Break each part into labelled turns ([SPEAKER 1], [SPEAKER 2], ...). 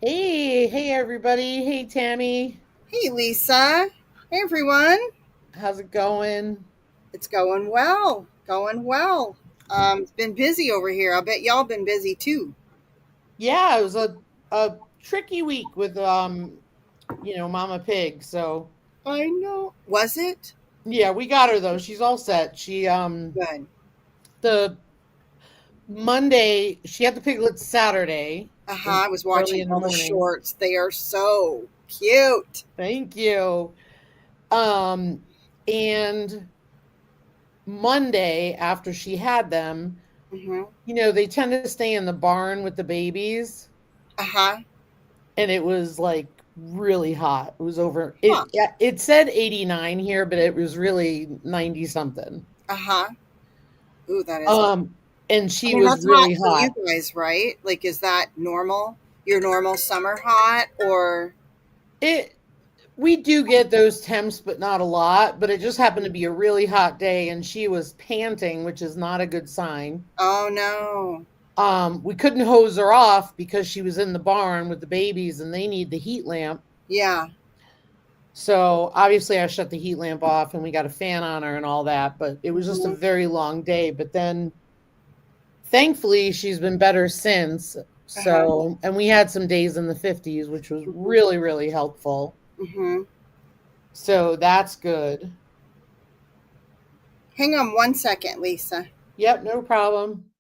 [SPEAKER 1] Hey everybody. Hey Tammy.
[SPEAKER 2] Hey, Lisa. Hey, everyone.
[SPEAKER 1] How's it going?
[SPEAKER 2] It's going well. Going well. It's been busy over here. I bet y'all been busy too.
[SPEAKER 1] Yeah, it was a tricky week with Mama Pig. So,
[SPEAKER 2] I know. Was it?
[SPEAKER 1] yeah, we got her though. She's all set. She
[SPEAKER 2] Good.
[SPEAKER 1] the Monday, she had the piglets Saturday
[SPEAKER 2] I was
[SPEAKER 1] early
[SPEAKER 2] watching
[SPEAKER 1] in the
[SPEAKER 2] all the
[SPEAKER 1] morning.
[SPEAKER 2] shorts. They are so cute.
[SPEAKER 1] Thank you. Um and Monday after she had them,
[SPEAKER 2] Mm-hmm.
[SPEAKER 1] they tend to stay in the barn with the babies.
[SPEAKER 2] Uh huh.
[SPEAKER 1] And it was like really hot. It was over
[SPEAKER 2] Huh.
[SPEAKER 1] it yeah, it said 89 here, but it was really 90 something.
[SPEAKER 2] Uh huh. Ooh, that is hot.
[SPEAKER 1] Um and
[SPEAKER 2] I
[SPEAKER 1] she
[SPEAKER 2] mean,
[SPEAKER 1] was
[SPEAKER 2] that's hot
[SPEAKER 1] really
[SPEAKER 2] for you
[SPEAKER 1] hot.
[SPEAKER 2] guys, right? Like, is that normal? Your normal summer hot, or?
[SPEAKER 1] It We do get those temps, but not a lot, but it just happened to be a really hot day and she was panting, which is not a good sign.
[SPEAKER 2] Oh no.
[SPEAKER 1] We couldn't hose her off because she was in the barn with the babies and they need the heat lamp.
[SPEAKER 2] Yeah.
[SPEAKER 1] So obviously, I shut the heat lamp off and we got a fan on her and all that. But it was just a
[SPEAKER 2] Mm-hmm.
[SPEAKER 1] very long day. But then thankfully, she's been better since.
[SPEAKER 2] Uh huh.
[SPEAKER 1] So, and we had some days in the 50s, which was really, really helpful.
[SPEAKER 2] Mm-hmm.
[SPEAKER 1] So that's good.
[SPEAKER 2] Hang on one second, Lisa.
[SPEAKER 1] Yep, no problem.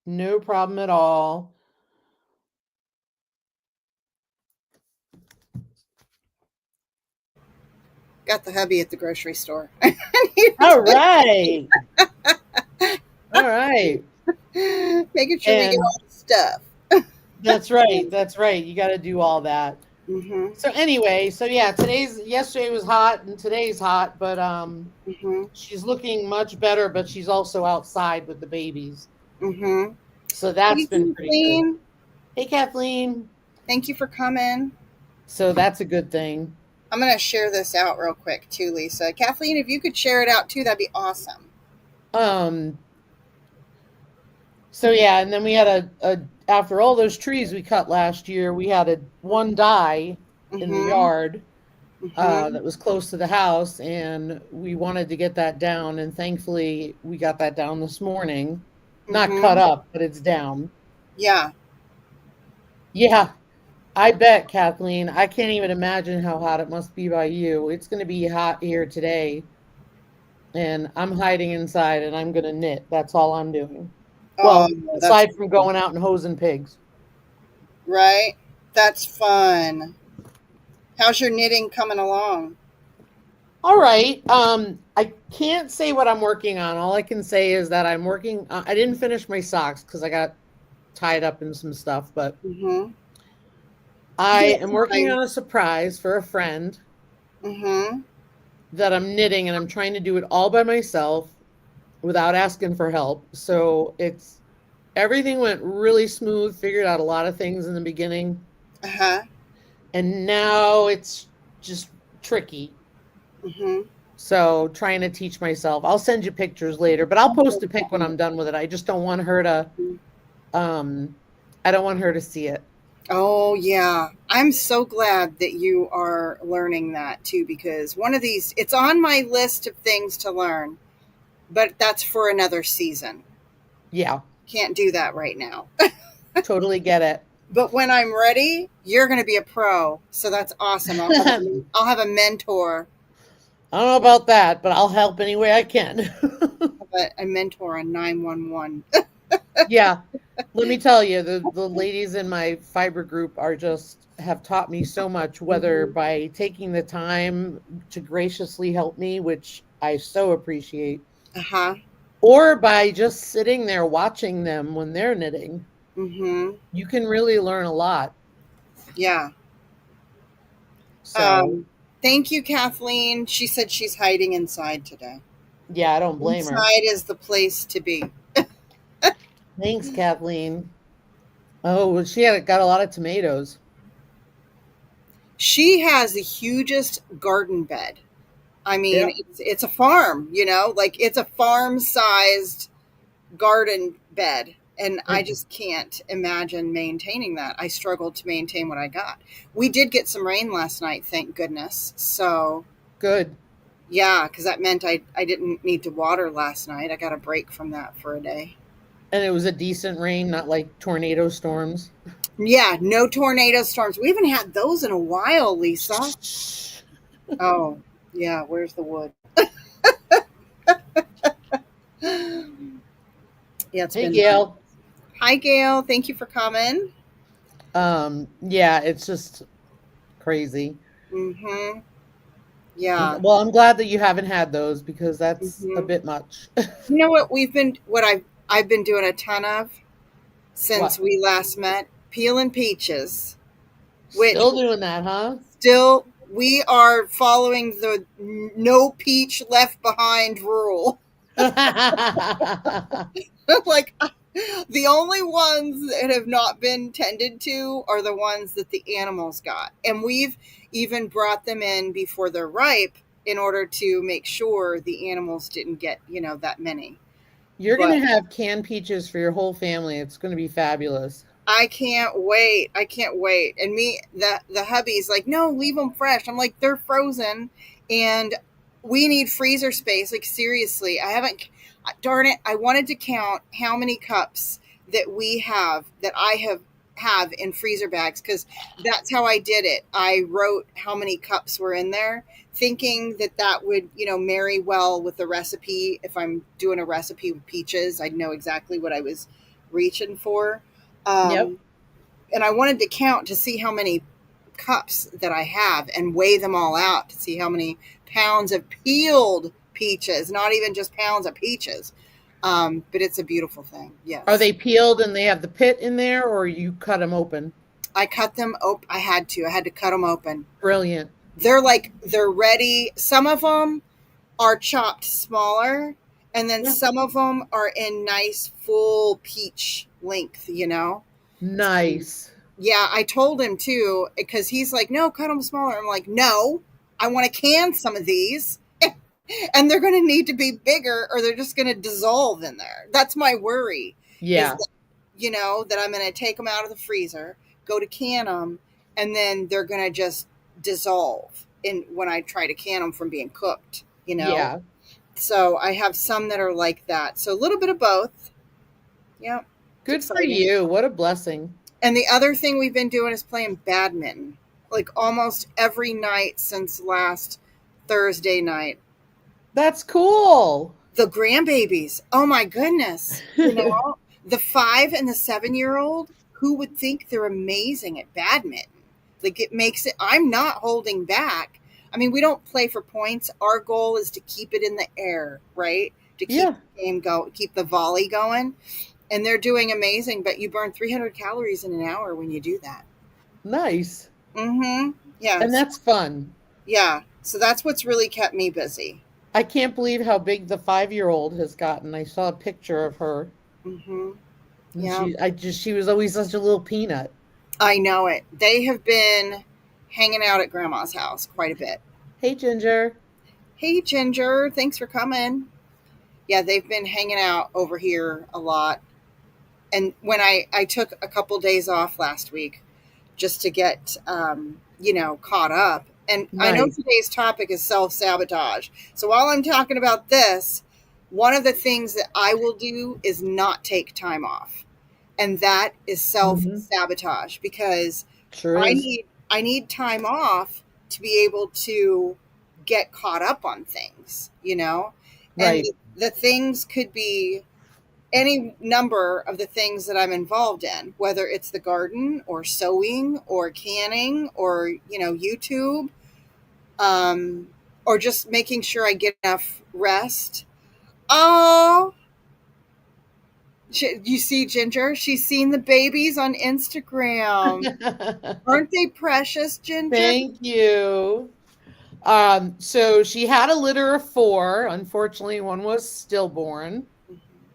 [SPEAKER 1] No problem at all.
[SPEAKER 2] Got the hubby at the grocery store.
[SPEAKER 1] All right. All right.
[SPEAKER 2] Making sure we get
[SPEAKER 1] And
[SPEAKER 2] all the stuff.
[SPEAKER 1] that's right. That's right. You got to do all that.
[SPEAKER 2] Mm-hmm.
[SPEAKER 1] So anyway, so yeah, yesterday was hot and today's hot, but
[SPEAKER 2] Mm-hmm.
[SPEAKER 1] she's looking much better, but she's also outside with the babies.
[SPEAKER 2] Mm-hmm.
[SPEAKER 1] So that's
[SPEAKER 2] Hey,
[SPEAKER 1] been pretty good.
[SPEAKER 2] Kathleen.
[SPEAKER 1] Hey, Kathleen.
[SPEAKER 2] Thank you for coming.
[SPEAKER 1] So that's a good thing.
[SPEAKER 2] I'm going to share this out real quick too, Lisa. Kathleen, if you could share it out too, that'd be awesome.
[SPEAKER 1] Um, so yeah, and then we had after all those trees we cut last year, we had a one die in the
[SPEAKER 2] Mm-hmm.
[SPEAKER 1] yard
[SPEAKER 2] Mm-hmm.
[SPEAKER 1] that was close to the house, and we wanted to get that down, and thankfully we got that down this morning. Not cut
[SPEAKER 2] Mm-hmm.
[SPEAKER 1] up, but it's down.
[SPEAKER 2] Yeah.
[SPEAKER 1] Yeah, I bet, Kathleen. I can't even imagine how hot it must be by you. It's going to be hot here today, and I'm hiding inside and I'm going to knit. That's all I'm doing.
[SPEAKER 2] Oh,
[SPEAKER 1] Well,
[SPEAKER 2] that's
[SPEAKER 1] aside from going out and hosing pigs.
[SPEAKER 2] right. That's fun. How's your knitting coming along?
[SPEAKER 1] All right. I can't say what I'm working on. All I can say is that I didn't finish my socks because I got tied up in some stuff, but
[SPEAKER 2] Mm-hmm.
[SPEAKER 1] I
[SPEAKER 2] Yeah,
[SPEAKER 1] am working
[SPEAKER 2] fine.
[SPEAKER 1] on a surprise for a friend
[SPEAKER 2] Mm-hmm.
[SPEAKER 1] that I'm knitting, and I'm trying to do it all by myself without asking for help. So it's everything went really smooth, figured out a lot of things in the beginning,
[SPEAKER 2] Uh-huh.
[SPEAKER 1] and now it's just tricky.
[SPEAKER 2] Mm-hmm.
[SPEAKER 1] So trying to teach myself. I'll send you pictures later, but I'll post a pic when
[SPEAKER 2] Okay.
[SPEAKER 1] I'm done with it. I just don't want her to um I don't want her to see it.
[SPEAKER 2] Oh, yeah. I'm so glad that you are learning that too, because one of these, it's on my list of things to learn, but that's for another season.
[SPEAKER 1] Yeah,
[SPEAKER 2] Can't do that right now.
[SPEAKER 1] totally get it.
[SPEAKER 2] But when I'm ready, you're going to be a pro. So that's awesome.
[SPEAKER 1] I
[SPEAKER 2] I'll have a mentor,
[SPEAKER 1] don't know about that, but I'll help any way I can.
[SPEAKER 2] a mentor on 911.
[SPEAKER 1] Yeah. Let me tell you, the ladies in my fiber group are just have taught me so much, whether
[SPEAKER 2] Mm-hmm.
[SPEAKER 1] by taking the time to graciously help me, which I so appreciate,
[SPEAKER 2] Uh-huh.
[SPEAKER 1] or by just sitting there watching them when they're knitting.
[SPEAKER 2] Mm-hmm.
[SPEAKER 1] You can really learn a lot.
[SPEAKER 2] Yeah.
[SPEAKER 1] So,
[SPEAKER 2] Um, Thank you, Kathleen. She said she's hiding inside today.
[SPEAKER 1] yeah, I don't blame her.
[SPEAKER 2] Inside is the place to be.
[SPEAKER 1] Thanks, Kathleen. Oh, well, she had got a lot of tomatoes.
[SPEAKER 2] She has the hugest garden bed. I mean,
[SPEAKER 1] Yep.
[SPEAKER 2] it's a farm, like it's a farm sized garden bed. And I
[SPEAKER 1] And
[SPEAKER 2] just can't imagine maintaining that. I struggled to maintain what I got. We did get some rain last night, thank goodness. So,
[SPEAKER 1] good.
[SPEAKER 2] yeah, because that meant I didn't need to water last night. I got a break from that for a day.
[SPEAKER 1] And it was a decent rain, not like tornado storms.
[SPEAKER 2] Yeah, no tornado storms. We haven't had those in a while, Lisa. Oh, yeah, where's the wood? Yeah, it's
[SPEAKER 1] Hey,
[SPEAKER 2] been nice.
[SPEAKER 1] Gail.
[SPEAKER 2] Hi, Gail. Thank you for coming.
[SPEAKER 1] Yeah, it's just crazy.
[SPEAKER 2] Mm-hmm. Yeah.
[SPEAKER 1] Well, I'm glad that you haven't had those because that's a
[SPEAKER 2] Mm-hmm.
[SPEAKER 1] bit much.
[SPEAKER 2] You know what I've been doing a ton of since
[SPEAKER 1] What?
[SPEAKER 2] we last met? Peeling peaches, which
[SPEAKER 1] Still doing that, huh?
[SPEAKER 2] still we are following the no peach left behind rule. Like the only ones that have not been tended to are the ones that the animals got. And we've even brought them in before they're ripe in order to make sure the animals didn't get, that many.
[SPEAKER 1] You're
[SPEAKER 2] But
[SPEAKER 1] gonna have canned peaches for your whole family. It's gonna be fabulous.
[SPEAKER 2] I can't wait. I can't wait. And the hubby's like, no, leave them fresh. I'm like, they're frozen, and we need freezer space. Like seriously, I haven't. Darn it! I wanted to count how many cups that we have that I have in freezer bags because that's how I did it. I wrote how many cups were in there, thinking that that would marry well with the recipe. If I'm doing a recipe with peaches, I'd know exactly what I was reaching for.
[SPEAKER 1] Yep.
[SPEAKER 2] Um, and I wanted to count to see how many cups that I have and weigh them all out to see how many pounds of peeled peaches, not even just pounds of peaches. But it's a beautiful thing.
[SPEAKER 1] Are
[SPEAKER 2] Yes.
[SPEAKER 1] they peeled and they have the pit in there, or you cut them open?
[SPEAKER 2] I cut them open. I had to. I had to cut them open.
[SPEAKER 1] Brilliant.
[SPEAKER 2] They're ready. Some of them are chopped smaller, and then
[SPEAKER 1] Yeah.
[SPEAKER 2] some of them are in nice full peach length.
[SPEAKER 1] Nice.
[SPEAKER 2] Yeah, I told him too because he's like, "No, cut them smaller." I'm like, "No, I want to can some of these, and they're going to need to be bigger, or they're just going to dissolve in there." That's my worry. Is
[SPEAKER 1] Yeah.
[SPEAKER 2] that, that I'm going to take them out of the freezer, go to can them, and then they're going to just dissolve in when I try to can them from being cooked.
[SPEAKER 1] Yeah.
[SPEAKER 2] So I have some that are like that. So a little bit of both. Yeah, it's
[SPEAKER 1] Good for
[SPEAKER 2] exciting.
[SPEAKER 1] you. What a blessing.
[SPEAKER 2] And the other thing we've been doing is playing badminton, like almost every night since last Thursday night.
[SPEAKER 1] That's cool.
[SPEAKER 2] The grandbabies, oh my goodness, the 5 and the 7-year-old, who would think they're amazing at badminton? Like it makes it, I'm not holding back. I mean, we don't play for points. Our goal is to keep it in the air, right? To keep
[SPEAKER 1] Yeah.
[SPEAKER 2] the game go, keep the volley going. And they're doing amazing, but you burn 300 calories in an hour when you do that.
[SPEAKER 1] Nice.
[SPEAKER 2] Mm-hmm.
[SPEAKER 1] And
[SPEAKER 2] Yes.
[SPEAKER 1] that's fun.
[SPEAKER 2] Yeah. So that's what's really kept me busy.
[SPEAKER 1] I can't believe how big the 5-year-old has gotten. I saw a picture of her,
[SPEAKER 2] Mm-hmm.
[SPEAKER 1] and
[SPEAKER 2] Yeah.
[SPEAKER 1] she was always such a little peanut.
[SPEAKER 2] I know it. They have been hanging out at Grandma's house quite a bit.
[SPEAKER 1] Hey, Ginger.
[SPEAKER 2] Hey, Ginger. Thanks for coming. Yeah, they've been hanging out over here a lot. And when I took a couple days off last week just to get, caught up. And I know
[SPEAKER 1] Nice.
[SPEAKER 2] today's topic is self sabotage. So while I'm talking about this, one of the things that I will do is not take time off. And that is self
[SPEAKER 1] Hmm.
[SPEAKER 2] sabotage because
[SPEAKER 1] Sure
[SPEAKER 2] I
[SPEAKER 1] is.
[SPEAKER 2] need I need time off to be able to get caught up on things. And
[SPEAKER 1] Right.
[SPEAKER 2] the things could be any number of the things that I'm involved in, whether it's the garden or sewing or canning or, YouTube, um, or just making sure I get enough rest. Oh, you see Ginger? She's seen the babies on Instagram. Aren't they precious, Ginger?
[SPEAKER 1] Thank you. So she had a litter of four. Unfortunately, one was stillborn.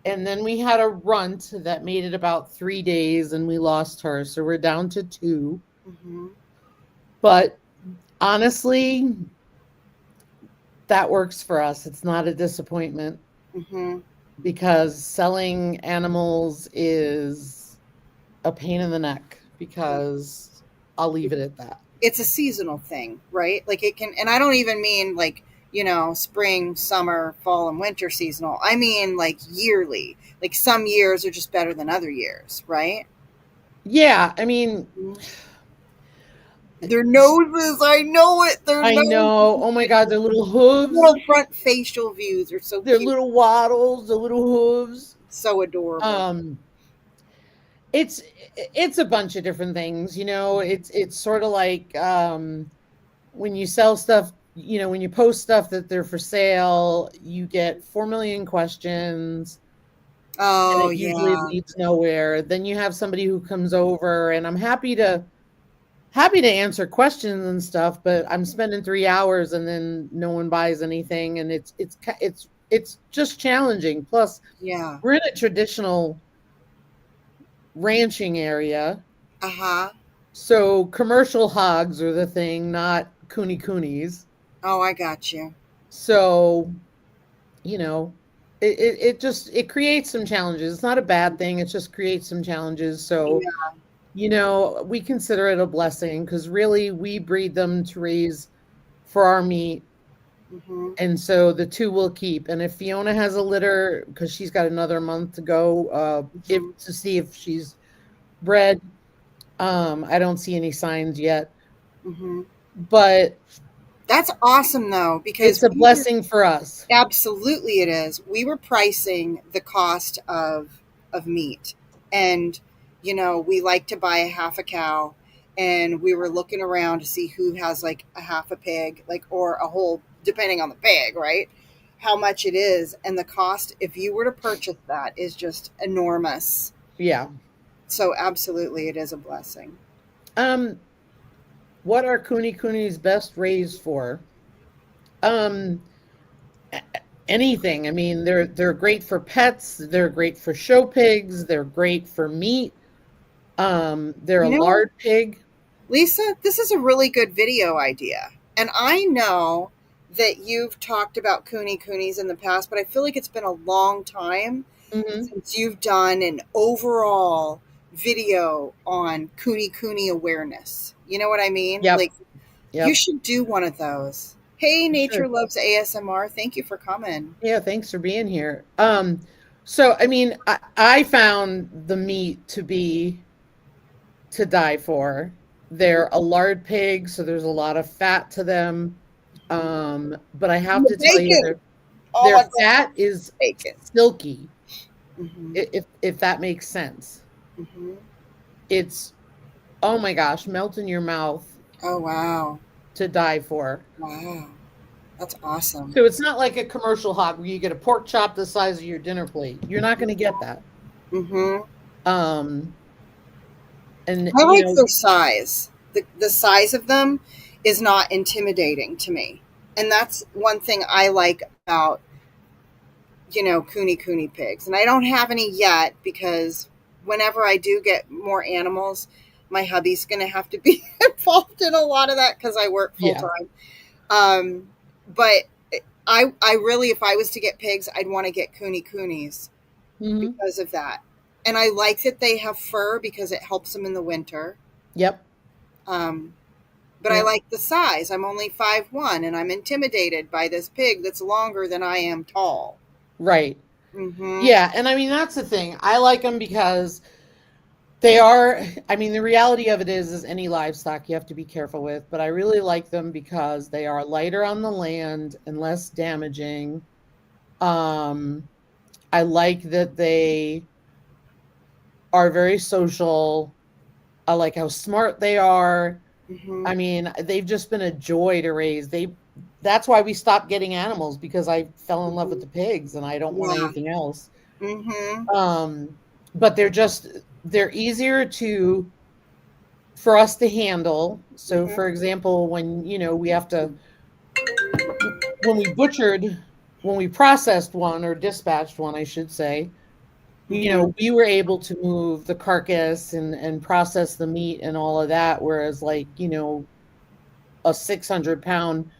[SPEAKER 1] And then we had a runt that made it about 3 days and we lost her. So we're down to two.
[SPEAKER 2] Mm-hmm.
[SPEAKER 1] But honestly, that works for us. It's not a disappointment.
[SPEAKER 2] Mm-hmm.
[SPEAKER 1] because selling animals is a pain in the neck because I'll leave it at that.
[SPEAKER 2] It's a seasonal thing, right? Like it can, and I don't even mean like, spring, summer, fall, and winter seasonal. I mean like yearly. Like some years are just better than other years, right?
[SPEAKER 1] Yeah, I mean,
[SPEAKER 2] Mhm. Their noses, I know it. Their
[SPEAKER 1] I
[SPEAKER 2] noses,
[SPEAKER 1] know. Oh my God, their little
[SPEAKER 2] the little
[SPEAKER 1] hooves,
[SPEAKER 2] front facial views are so
[SPEAKER 1] their
[SPEAKER 2] cute,
[SPEAKER 1] little waddles, the little hooves.
[SPEAKER 2] so adorable.
[SPEAKER 1] Um, it's it's a bunch of different things, you know. It's sort of like when you sell stuff, you know, when you post stuff that they're for sale, you get 4 million questions and
[SPEAKER 2] Oh
[SPEAKER 1] it usually
[SPEAKER 2] yeah,
[SPEAKER 1] leads nowhere. Then you have somebody who comes over and I'm happy to answer questions and stuff, but I'm spending 3 hours and then no one buys anything, and it's just challenging. Plus,
[SPEAKER 2] yeah.
[SPEAKER 1] we're in a traditional ranching area,
[SPEAKER 2] Uh huh.
[SPEAKER 1] so commercial hogs are the thing, not coonies.
[SPEAKER 2] Oh, I got you.
[SPEAKER 1] So you know, it just it creates some challenges. It's not a bad thing. It just creates some challenges. So
[SPEAKER 2] Yeah.
[SPEAKER 1] you know, we consider it a blessing because really we breed them to raise for our meat.
[SPEAKER 2] Mm-hmm.
[SPEAKER 1] And so the two will keep. And if Fiona has a litter, because she's got another month to go, if
[SPEAKER 2] Mm-hmm.
[SPEAKER 1] to see if she's bred, I don't see any signs yet.
[SPEAKER 2] Mm-hmm.
[SPEAKER 1] But
[SPEAKER 2] That's awesome though, because
[SPEAKER 1] it's a
[SPEAKER 2] we were
[SPEAKER 1] blessing for us.
[SPEAKER 2] absolutely it is. We were pricing the cost of meat, and we like to buy a half a cow, and we were looking around to see who has like a half a pig, like or a whole, depending on the pig, right? How much it is, and the cost if you were to purchase that is just enormous.
[SPEAKER 1] Yeah.
[SPEAKER 2] So absolutely, it is a blessing.
[SPEAKER 1] Um, what are coonies best raised for? Um, anything. I mean, they're great for pets. They're great for show pigs. They're great for meat. They're a
[SPEAKER 2] You know,
[SPEAKER 1] lard pig.
[SPEAKER 2] Lisa, this is a really good video idea. And I know that you've talked about coonies in the past, but I feel like it's been a long time
[SPEAKER 1] Hmm.
[SPEAKER 2] since you've done an overall video on cooney awareness. You know what I mean?
[SPEAKER 1] Yep.
[SPEAKER 2] Like, you
[SPEAKER 1] Yep.
[SPEAKER 2] should do one of those. Hey,
[SPEAKER 1] For
[SPEAKER 2] Nature
[SPEAKER 1] sure.
[SPEAKER 2] Loves ASMR. Thank you for coming.
[SPEAKER 1] Yeah, thanks for being here. So I mean, I found the meat to be to die for.
[SPEAKER 2] Mhm,
[SPEAKER 1] They're a lard pig, so there's a lot of fat to them.
[SPEAKER 2] mhm.
[SPEAKER 1] But I
[SPEAKER 2] And
[SPEAKER 1] have
[SPEAKER 2] the
[SPEAKER 1] to tell you,
[SPEAKER 2] bacon. Oh
[SPEAKER 1] their
[SPEAKER 2] my God,
[SPEAKER 1] fat is
[SPEAKER 2] bacon.
[SPEAKER 1] silky,
[SPEAKER 2] Hmm.
[SPEAKER 1] if that makes sense.
[SPEAKER 2] Hmm.
[SPEAKER 1] It's, oh my gosh, melt in your mouth
[SPEAKER 2] Oh, wow.
[SPEAKER 1] to die for.
[SPEAKER 2] Wow. That's awesome.
[SPEAKER 1] So it's not like a commercial hog where you get a pork chop the size of your dinner plate. You're not going to get that.
[SPEAKER 2] Hmm.
[SPEAKER 1] Um, and
[SPEAKER 2] I
[SPEAKER 1] you
[SPEAKER 2] like
[SPEAKER 1] know,
[SPEAKER 2] their size. The size of them is not intimidating to me. And that's one thing I like about, cooney pigs. And I don't have any yet because whenever I do get more animals, my hubby's going to have to be involved in a lot of that because I work full
[SPEAKER 1] yeah.
[SPEAKER 2] time. But I really, if I was to get pigs, I'd want to get coonies
[SPEAKER 1] Hmm.
[SPEAKER 2] because of that. And I like that they have fur because it helps them in the winter.
[SPEAKER 1] Yep.
[SPEAKER 2] Um, but I
[SPEAKER 1] Yep.
[SPEAKER 2] like the size. I'm only 5'1", and I'm intimidated by this pig that's longer than I am tall.
[SPEAKER 1] Right.
[SPEAKER 2] Mm-hmm.
[SPEAKER 1] Yeah, and I mean that's the thing. I like them because they are, I mean the reality of it is any livestock you have to be careful with, but I really like them because they are lighter on the land and less damaging. Um I like that they are very social. I like how smart they are.
[SPEAKER 2] Mm-hmm.
[SPEAKER 1] I mean, they've just been a joy to raise. That's why we stopped getting animals because I fell in love with
[SPEAKER 2] Mm-hmm.
[SPEAKER 1] the pigs and I don't want
[SPEAKER 2] Yeah.
[SPEAKER 1] anything else.
[SPEAKER 2] Mm-hmm.
[SPEAKER 1] Um, but they're easier to for us to handle. So
[SPEAKER 2] Mm-hmm.
[SPEAKER 1] for example, when you know we have to when we butchered when we processed one or dispatched one, I should say, you
[SPEAKER 2] Mm-hmm.
[SPEAKER 1] know, we were able to move the carcass and process the meat and all of that. Whereas like, you know, a 600-pound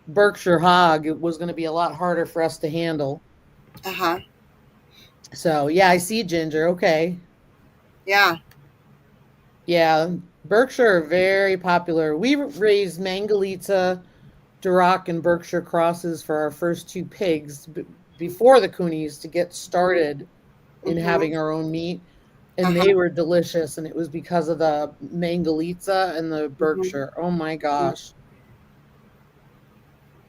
[SPEAKER 1] Berkshire hog, it was going to be a lot harder for us to handle.
[SPEAKER 2] Uh-huh.
[SPEAKER 1] So, yeah, I see Ginger. Okay.
[SPEAKER 2] Yeah.
[SPEAKER 1] Yeah, Berkshire are very popular. We raised Mangalitsa, Duroc, and Berkshire crosses for our first two pigs before the Coonies to get
[SPEAKER 2] Mhm.
[SPEAKER 1] started in
[SPEAKER 2] Mhm.
[SPEAKER 1] having our own meat. And
[SPEAKER 2] Uh-huh.
[SPEAKER 1] they were delicious. And it was because of the Mangalitsa and the
[SPEAKER 2] Mhm.
[SPEAKER 1] Berkshire. Oh my
[SPEAKER 2] Mhm.
[SPEAKER 1] gosh.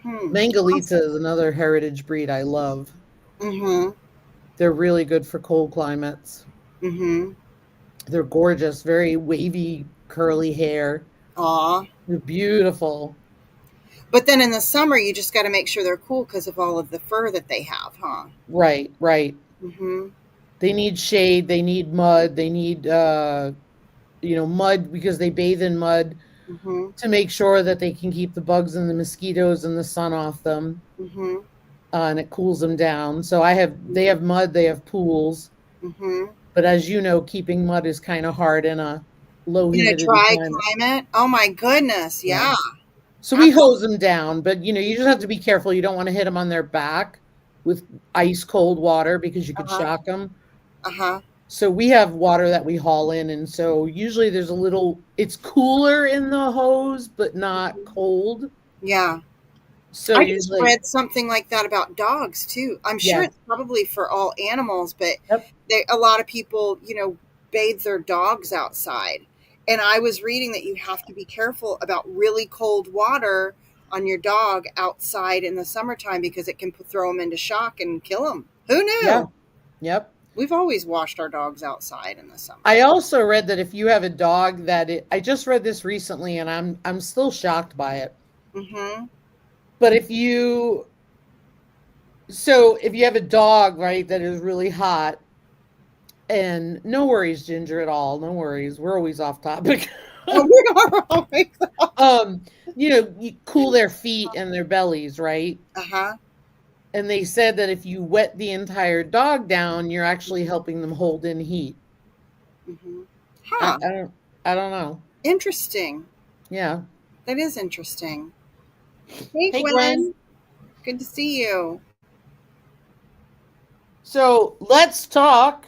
[SPEAKER 2] Hmm.
[SPEAKER 1] Mangalitsa
[SPEAKER 2] Awesome.
[SPEAKER 1] is another heritage breed I love.
[SPEAKER 2] Mhm.
[SPEAKER 1] They're really good for cold climates.
[SPEAKER 2] Mhm.
[SPEAKER 1] They're gorgeous, very wavy, curly hair.
[SPEAKER 2] Aw.
[SPEAKER 1] They're beautiful.
[SPEAKER 2] But then in the summer, you just got to make sure they're cool because of all of the fur that they have, huh?
[SPEAKER 1] Right, right.
[SPEAKER 2] Mhm.
[SPEAKER 1] They need shade, they need mud, they need mud because they bathe in mud
[SPEAKER 2] Mhm.
[SPEAKER 1] to make sure that they can keep the bugs and the mosquitoes and the sun off them,
[SPEAKER 2] Mhm.
[SPEAKER 1] and it cools them down. So they have mud, they have pools,
[SPEAKER 2] Mhm.
[SPEAKER 1] but as you know, keeping mud is kind of hard in a low
[SPEAKER 2] In a
[SPEAKER 1] humidity
[SPEAKER 2] dry
[SPEAKER 1] climate.
[SPEAKER 2] climate? Oh my goodness.
[SPEAKER 1] Yeah.
[SPEAKER 2] Yeah.
[SPEAKER 1] So we
[SPEAKER 2] Absolutely.
[SPEAKER 1] hose them down, but you just have to be careful. You don't want to hit them on their back with ice cold water because you could
[SPEAKER 2] Uh-huh.
[SPEAKER 1] shock them.
[SPEAKER 2] Uh-huh.
[SPEAKER 1] So we have water that we haul in, and so usually there's a little it's cooler in the hose, but not cold.
[SPEAKER 2] Yeah.
[SPEAKER 1] So
[SPEAKER 2] I just
[SPEAKER 1] usually
[SPEAKER 2] read something like that about dogs too. I'm sure
[SPEAKER 1] yeah.
[SPEAKER 2] it's probably for all animals, but
[SPEAKER 1] Yep.
[SPEAKER 2] a lot of people, bathe their dogs outside. And I was reading that you have to be careful about really cold water on your dog outside in the summertime because it can throw them into shock and kill them. Who
[SPEAKER 1] Yeah.
[SPEAKER 2] knew?
[SPEAKER 1] Yep.
[SPEAKER 2] We've always washed our dogs outside in the summer.
[SPEAKER 1] I also read that if you have a dog I just read this recently and I'm still shocked by it.
[SPEAKER 2] Mm-hmm.
[SPEAKER 1] But if you have a dog, right, that is really hot, and no worries, Ginger, at all. No worries. We're always off topic.
[SPEAKER 2] Oh, we are always.
[SPEAKER 1] um, you cool their feet and their bellies, right?
[SPEAKER 2] Uh-huh.
[SPEAKER 1] And they said that if you wet the entire dog down, you're actually helping them hold in heat.
[SPEAKER 2] Mm-hmm.
[SPEAKER 1] I,
[SPEAKER 2] Huh.
[SPEAKER 1] I don't I don't know.
[SPEAKER 2] Interesting.
[SPEAKER 1] Yeah.
[SPEAKER 2] That is interesting. Hey,
[SPEAKER 1] Hey Gwen.
[SPEAKER 2] Gwen. Good to see you.
[SPEAKER 1] So let's talk.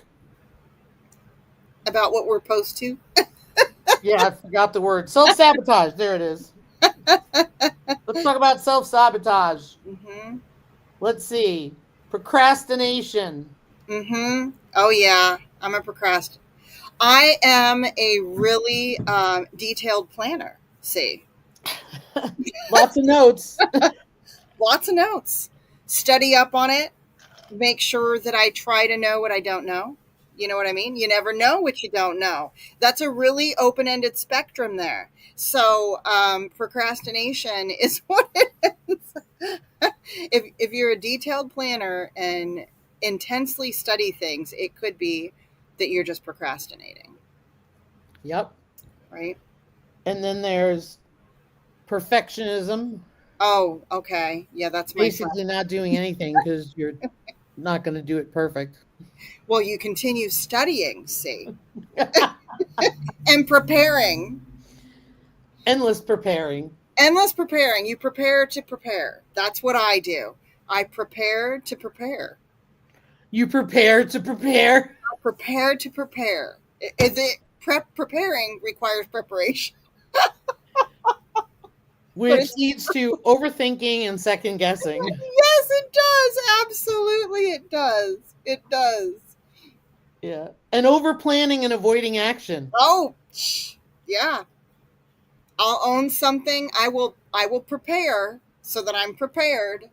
[SPEAKER 2] About what we're supposed to.
[SPEAKER 1] Yeah, I forgot the word. Self-sabotage. There it is. Let's talk about self-sabotage.
[SPEAKER 2] Mm-hmm.
[SPEAKER 1] Let's see. Procrastination.
[SPEAKER 2] Mm-hmm. Oh yeah, I'm a procrastinator. I am a really detailed planner. See,
[SPEAKER 1] Lots of notes.
[SPEAKER 2] lots of notes. Study up on it. Make sure that I try to know what I don't know. You know what I mean? You never know what you don't know. That's a really open ended spectrum there. So, procrastination is what it is. If you're a detailed planner and intensely study things, it could be that you're just procrastinating,
[SPEAKER 1] Yep.
[SPEAKER 2] right?
[SPEAKER 1] And then there's perfectionism.
[SPEAKER 2] Oh, okay. Yeah, that's my friend.
[SPEAKER 1] Basically not doing anything because you're not going to do it perfect.
[SPEAKER 2] Well, you continue studying, see, and preparing.
[SPEAKER 1] Endless preparing.
[SPEAKER 2] Endless preparing. You prepare to prepare. That's what I do. I prepare to prepare.
[SPEAKER 1] You prepare to prepare,
[SPEAKER 2] I prepare to prepare. Is it preparing requires preparation? But
[SPEAKER 1] which
[SPEAKER 2] it's
[SPEAKER 1] leads to overthinking and second guessing.
[SPEAKER 2] yes, it does. Absolutely, it does. It does.
[SPEAKER 1] Yeah. And over planning and avoiding action.
[SPEAKER 2] Oh, yeah. I'll own something. I will prepare so that I'm prepared,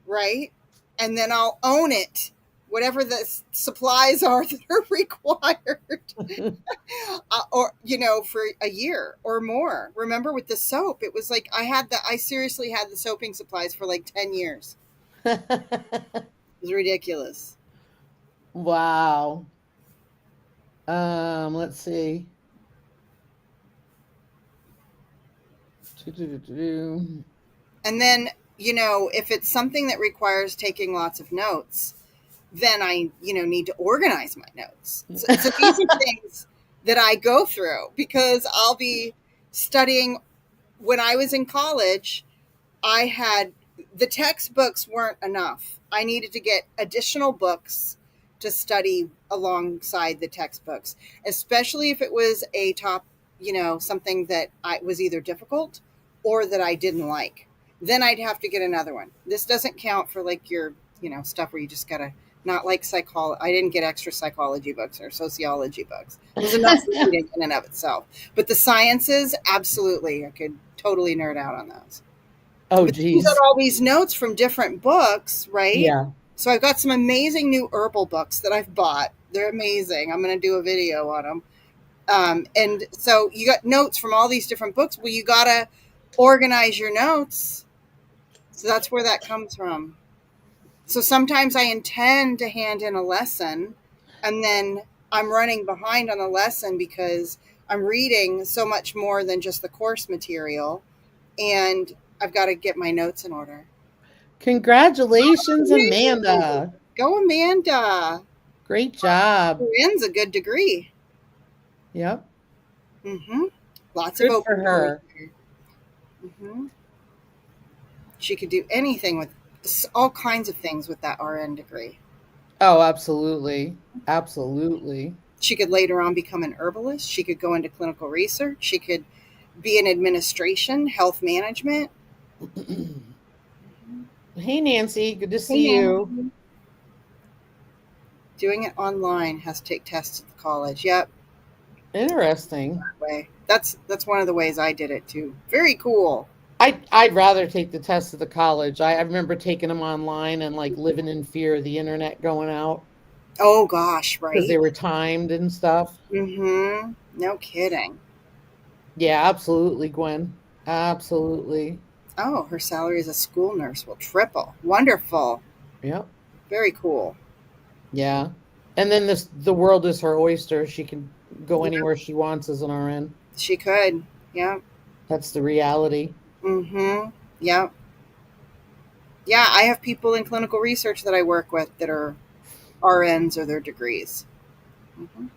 [SPEAKER 2] right? And then I'll own it, whatever the supplies are that are required, or for a year or more. Remember with the soap, it was like I seriously had the soaping supplies for like 10 years. It was ridiculous.
[SPEAKER 1] Wow. Let's see.
[SPEAKER 2] And then if it's something that requires taking lots of notes, then I, need to organize my notes. So these are things that I go through because I'll be studying. When I was in college, I had the textbooks weren't enough. I needed to get additional books to study alongside the textbooks, especially if it was a top, something that I was either difficult or that I didn't like. Then I'd have to get another one. This doesn't count for like your, stuff where you just gotta not like psychology. I didn't get extra psychology books or sociology books. There's enough reading in and of itself. But the sciences, absolutely, I could totally nerd out on those.
[SPEAKER 1] Oh,
[SPEAKER 2] But then you got
[SPEAKER 1] geez.
[SPEAKER 2] all these notes from different books, right?
[SPEAKER 1] Yeah.
[SPEAKER 2] So I've got some amazing new herbal books that I've bought. They're amazing. I'm going to do a video on them. And so you got notes from all these different books. Well, you got to organize your notes. So that's where that comes from. So sometimes I intend to hand in a lesson and then I'm running behind on the lesson because I'm reading so much more than just the course material, and I've got to get my notes in order.
[SPEAKER 1] Congratulations,
[SPEAKER 2] Yay!
[SPEAKER 1] Amanda.
[SPEAKER 2] Go, Amanda.
[SPEAKER 1] Great job.
[SPEAKER 2] Corinne's a good degree.
[SPEAKER 1] Yep.
[SPEAKER 2] Mm-hmm. Lots of
[SPEAKER 1] Good for
[SPEAKER 2] open doors
[SPEAKER 1] her.
[SPEAKER 2] here. Mm-hmm. She could do anything with all kinds of things with that RN degree.
[SPEAKER 1] Oh, absolutely. Absolutely.
[SPEAKER 2] She could later on become an herbalist. She could go into clinical research. She could be in administration, health management.
[SPEAKER 1] Hey, Nancy. Good to
[SPEAKER 2] Hey,
[SPEAKER 1] see you.
[SPEAKER 2] Nancy. Doing it online has to take tests at the college. Yep,
[SPEAKER 1] Interesting.
[SPEAKER 2] that way. That's one of the ways I did it too. Very cool.
[SPEAKER 1] I'd rather take the test at the college. I remember taking them online and like living in fear of the internet going out
[SPEAKER 2] Oh gosh,
[SPEAKER 1] because they
[SPEAKER 2] right?
[SPEAKER 1] were timed and stuff.
[SPEAKER 2] Mm-hmm. No kidding.
[SPEAKER 1] Yeah, absolutely, Gwen. Absolutely.
[SPEAKER 2] Oh, her salary as a school nurse will triple. Wonderful.
[SPEAKER 1] Yep.
[SPEAKER 2] Very cool.
[SPEAKER 1] Yeah. And then the world is her oyster. She can go
[SPEAKER 2] Yep,
[SPEAKER 1] anywhere she wants as an RN.
[SPEAKER 2] she could. Yep.
[SPEAKER 1] That's the reality.
[SPEAKER 2] Mm-hmm. Yep. Yeah, I have people in clinical research that I work with that are RNs or their degrees. Mm-hmm.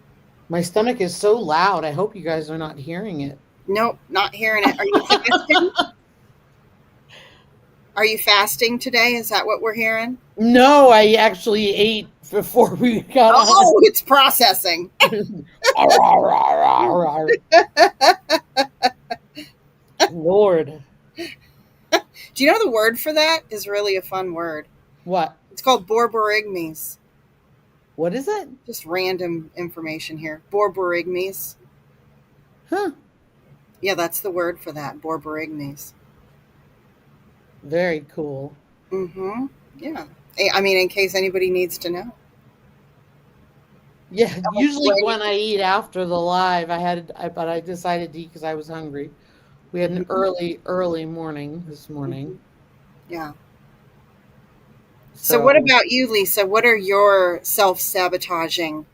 [SPEAKER 1] My stomach is so loud. I hope you guys are not hearing it.
[SPEAKER 2] Nope, not hearing it. Are you fasting? Are you fasting today? Is that what we're hearing?
[SPEAKER 1] No, I actually ate before we got on.
[SPEAKER 2] Oh, it's processing.
[SPEAKER 1] Lord.
[SPEAKER 2] Do you know the word for that is really a fun word?
[SPEAKER 1] What?
[SPEAKER 2] It's called borborygmes.
[SPEAKER 1] What is it?
[SPEAKER 2] Just random information here. Borborygmes.
[SPEAKER 1] Huh.
[SPEAKER 2] Yeah, that's the word for that. Borborygmes.
[SPEAKER 1] Very cool.
[SPEAKER 2] Mm-hmm. Yeah. I mean, in case anybody needs to know.
[SPEAKER 1] Yeah, usually
[SPEAKER 2] Wait.
[SPEAKER 1] when I eat after the live, but I decided to eat because I was hungry. We had an
[SPEAKER 2] Mm-hmm.
[SPEAKER 1] early morning this
[SPEAKER 2] Mm-hmm.
[SPEAKER 1] morning.
[SPEAKER 2] Yeah. So, what
[SPEAKER 1] So
[SPEAKER 2] about you, Lisa? What are your self sabotaging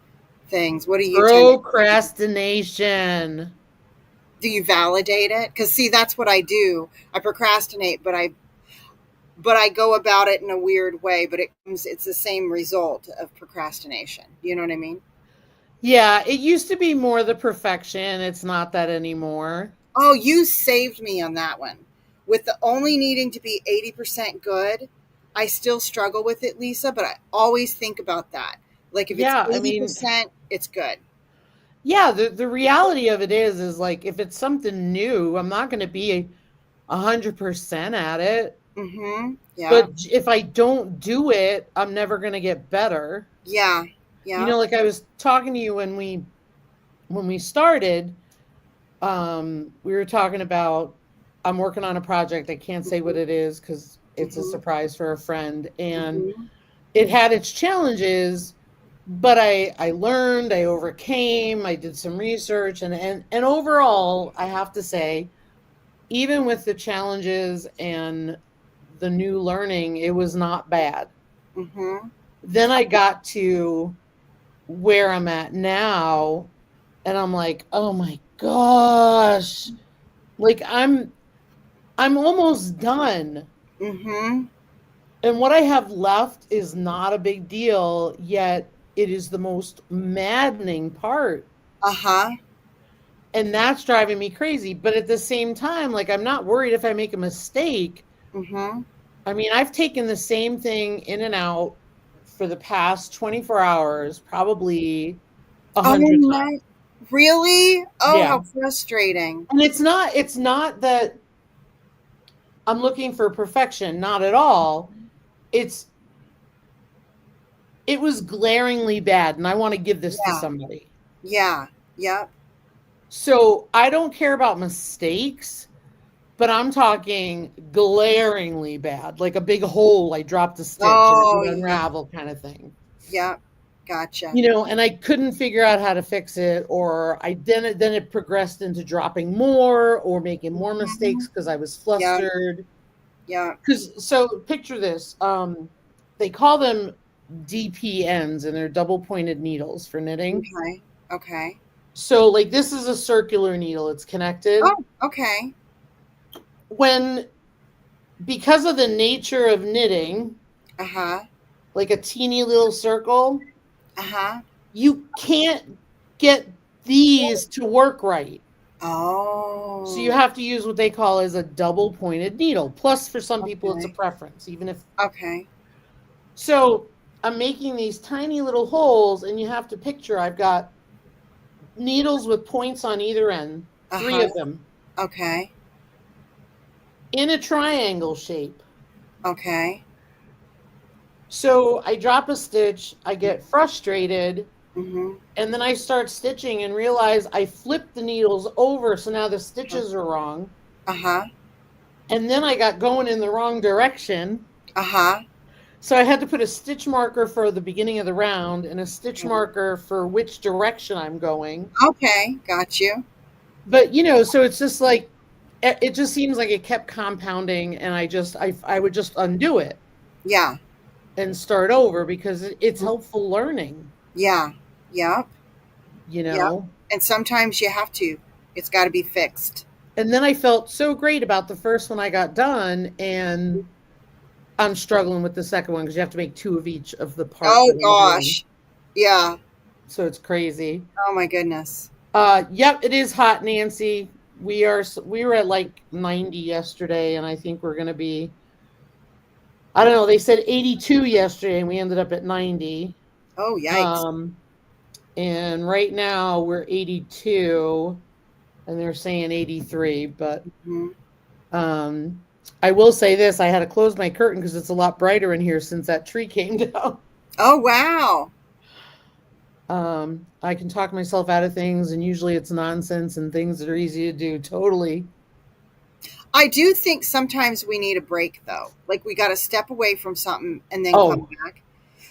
[SPEAKER 2] things? What do you tend to
[SPEAKER 1] procrastination.
[SPEAKER 2] do? You validate it? Because see, that's what I do. I procrastinate, but I go about it in a weird way. But it's the same result of procrastination. You know what I mean?
[SPEAKER 1] Yeah, it used to be more the perfection. It's not that anymore.
[SPEAKER 2] Oh, you saved me on that one. With the only needing to be 80% good, I still struggle with it, Lisa, but I always think about that. Like if it's
[SPEAKER 1] Yeah, I mean,
[SPEAKER 2] 80%, it's good.
[SPEAKER 1] yeah, the reality of it is like if it's something new, I'm not going to be 100% at it.
[SPEAKER 2] Mm-hmm. Yeah.
[SPEAKER 1] But if I don't do it, I'm never going to get better.
[SPEAKER 2] Yeah.
[SPEAKER 1] You
[SPEAKER 2] Yeah.
[SPEAKER 1] know, like I was talking to you when we started, we were talking about I'm working on a project. I can't say what it is because it's a
[SPEAKER 2] Mm-hmm.
[SPEAKER 1] surprise for a friend, and
[SPEAKER 2] Mm-hmm.
[SPEAKER 1] it had its challenges, but I learned, I overcame, I did some research, and overall, I have to say, even with the challenges and the new learning, it was not bad.
[SPEAKER 2] Mm-hmm.
[SPEAKER 1] Then I got to where I'm at now, and I'm like, oh my gosh, like I'm almost done.
[SPEAKER 2] Mm-hmm.
[SPEAKER 1] And what I have left is not a big deal, yet it is the most maddening part.
[SPEAKER 2] Uh-huh.
[SPEAKER 1] And that's driving me crazy. But at the same time, like I'm not worried if I make a mistake.
[SPEAKER 2] Mm-hmm.
[SPEAKER 1] I mean, I've taken the same thing in and out for the past 24 hours, probably a
[SPEAKER 2] Oh,
[SPEAKER 1] hundred times.
[SPEAKER 2] no. Really? Oh,
[SPEAKER 1] Yeah.
[SPEAKER 2] how frustrating.
[SPEAKER 1] And it's not that I'm looking for perfection, not at all. It's it was glaringly bad and I want to give this to
[SPEAKER 2] Yeah.
[SPEAKER 1] somebody.
[SPEAKER 2] Yeah. Yep.
[SPEAKER 1] So I don't care about mistakes, but I'm talking glaringly bad, like a big hole, I dropped a stitch and it
[SPEAKER 2] Oh,
[SPEAKER 1] would
[SPEAKER 2] yeah.
[SPEAKER 1] unravel kind of thing.
[SPEAKER 2] Yep. Gotcha.
[SPEAKER 1] And I couldn't figure out how to fix it, or I then it progressed into dropping more or making more
[SPEAKER 2] Mhm.
[SPEAKER 1] mistakes because I was
[SPEAKER 2] Yep.
[SPEAKER 1] flustered.
[SPEAKER 2] Yep.
[SPEAKER 1] Because so picture this, they call them DPNs, and they're double pointed needles for knitting.
[SPEAKER 2] Okay. Okay.
[SPEAKER 1] So like this is a circular needle, it's connected.
[SPEAKER 2] Oh, okay.
[SPEAKER 1] When Because of the nature of knitting,
[SPEAKER 2] Uh-huh.
[SPEAKER 1] like a teeny little circle,
[SPEAKER 2] Uh-huh.
[SPEAKER 1] you can't get these to work right. So you
[SPEAKER 2] Oh,
[SPEAKER 1] have to use what they call as a double pointed needle. Plus, for some people, it's a
[SPEAKER 2] okay.
[SPEAKER 1] preference, even if.
[SPEAKER 2] Okay.
[SPEAKER 1] So I'm making these tiny little holes, and you have to picture I've got needles with points on either end, three
[SPEAKER 2] Uh-huh.
[SPEAKER 1] of them,
[SPEAKER 2] Okay.
[SPEAKER 1] in a triangle shape.
[SPEAKER 2] Okay.
[SPEAKER 1] So I drop a stitch, I get frustrated,
[SPEAKER 2] Mm-hmm.
[SPEAKER 1] and then I start stitching and realize I flipped the needles over, so now the stitches are wrong.
[SPEAKER 2] Uh-huh.
[SPEAKER 1] And then I got going in the wrong direction.
[SPEAKER 2] Uh-huh.
[SPEAKER 1] So I had to put a stitch marker for the beginning of the round and a stitch
[SPEAKER 2] Okay.
[SPEAKER 1] marker for which direction I'm going.
[SPEAKER 2] Okay. Got you.
[SPEAKER 1] But so it's just like it just seems like it kept compounding, and I would just undo it
[SPEAKER 2] Yeah.
[SPEAKER 1] and start over because it's helpful learning,
[SPEAKER 2] Yeah. Yep.
[SPEAKER 1] you
[SPEAKER 2] Yep.
[SPEAKER 1] know.
[SPEAKER 2] And sometimes you have to. It's got to be fixed.
[SPEAKER 1] And then I felt so great about the first one I got done, and I'm struggling with the second one because you have to make two of each of the parts
[SPEAKER 2] Oh
[SPEAKER 1] that I'm doing.
[SPEAKER 2] gosh. Yeah.
[SPEAKER 1] So it's crazy.
[SPEAKER 2] Oh my goodness.
[SPEAKER 1] Yep, it is hot, Nancy. We were at like 90 yesterday, and I think we're gonna be. I don't know. They said 82 yesterday, and we ended up at 90.
[SPEAKER 2] Oh yikes.
[SPEAKER 1] Um, and right now we're 82, and they're saying 83. But
[SPEAKER 2] Mhm.
[SPEAKER 1] um, I will say this: I had to close my curtain because it's a lot brighter in here since that tree came down.
[SPEAKER 2] Oh wow.
[SPEAKER 1] I can talk myself out of things, and usually it's nonsense and things that are easy to do. Totally.
[SPEAKER 2] I do think sometimes we need a break though. Like we got to step away from something and then come
[SPEAKER 1] Oh,
[SPEAKER 2] back.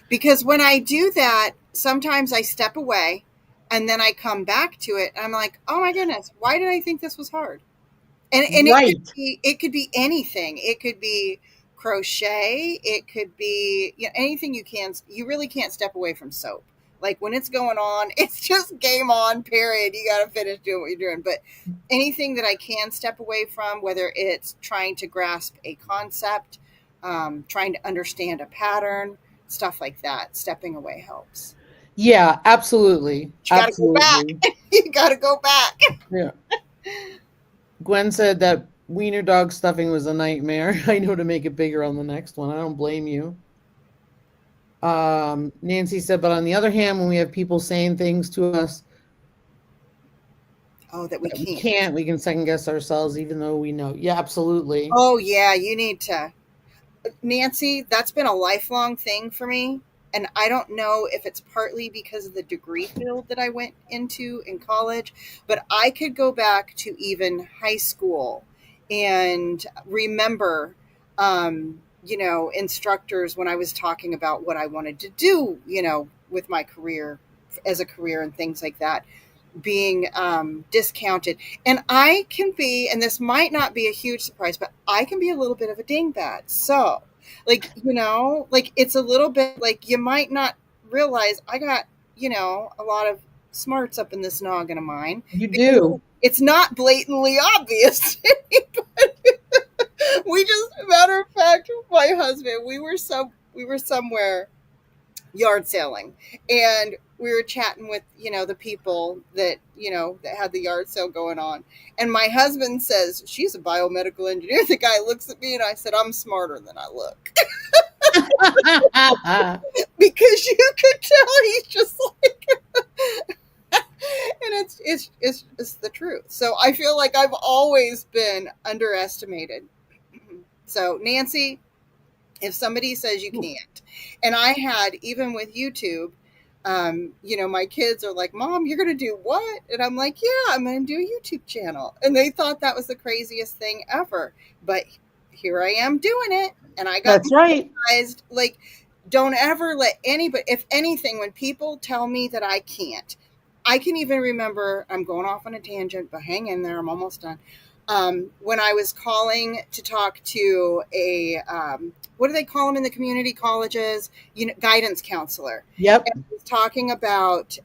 [SPEAKER 2] Because when I do that, sometimes I step away and then I come back to it and I'm like, "Oh my goodness, why did I think this was hard?" And
[SPEAKER 1] right.
[SPEAKER 2] it could be anything. It could be crochet, it could be, anything. You really can't step away from soap. Like when it's going on, it's just game on, period. You got to finish doing what you're doing. But anything that I can step away from, whether it's trying to grasp a concept, trying to understand a pattern, stuff like that, stepping away helps.
[SPEAKER 1] Yeah, absolutely.
[SPEAKER 2] But you got to go back.
[SPEAKER 1] Absolutely.
[SPEAKER 2] You got to go back.
[SPEAKER 1] Yeah. Gwen said that wiener dog stuffing was a nightmare. I know to make it bigger on the next one. I don't blame you. Nancy said, but on the other hand, when we have people saying things to us
[SPEAKER 2] Oh, that we
[SPEAKER 1] that we
[SPEAKER 2] can't.
[SPEAKER 1] can't, we can second guess ourselves, even though we know. Yeah, absolutely.
[SPEAKER 2] Oh, yeah, you need to. Nancy, that's been a lifelong thing for me. And I don't know if it's partly because of the degree field that I went into in college, but I could go back to even high school and remember, instructors when I was talking about what I wanted to do, with my career as a career and things like that being discounted. And I can be, and this might not be a huge surprise, but I can be a little bit of a dingbat. So, like it's a little bit like you might not realize I got, a lot of smarts up in this noggin of mine.
[SPEAKER 1] You do.
[SPEAKER 2] It's not blatantly obvious. Matter of fact, my husband, we were somewhere yard selling and we were chatting with the people that had the yard sale going on, and my husband says she's a biomedical engineer. The guy looks at me and I said I'm smarter than I look. because you could tell he's just like, and it's the truth. So I feel like I've always been underestimated. So Nancy, if somebody says you can't, and I had, even with YouTube, my kids are like, Mom, you're going to do what? And I'm like, yeah, I'm going to do a YouTube channel. And they thought that was the craziest thing ever. But here I am doing it. And I got
[SPEAKER 1] That's right.
[SPEAKER 2] monetized. Like, don't ever let anybody, if anything, when people tell me that I can't, I can even remember, I'm going off on a tangent, but hang in there, I'm almost done. When I was calling to talk to a, what do they call them in the community colleges? Guidance counselor.
[SPEAKER 1] Yep.
[SPEAKER 2] And I was talking about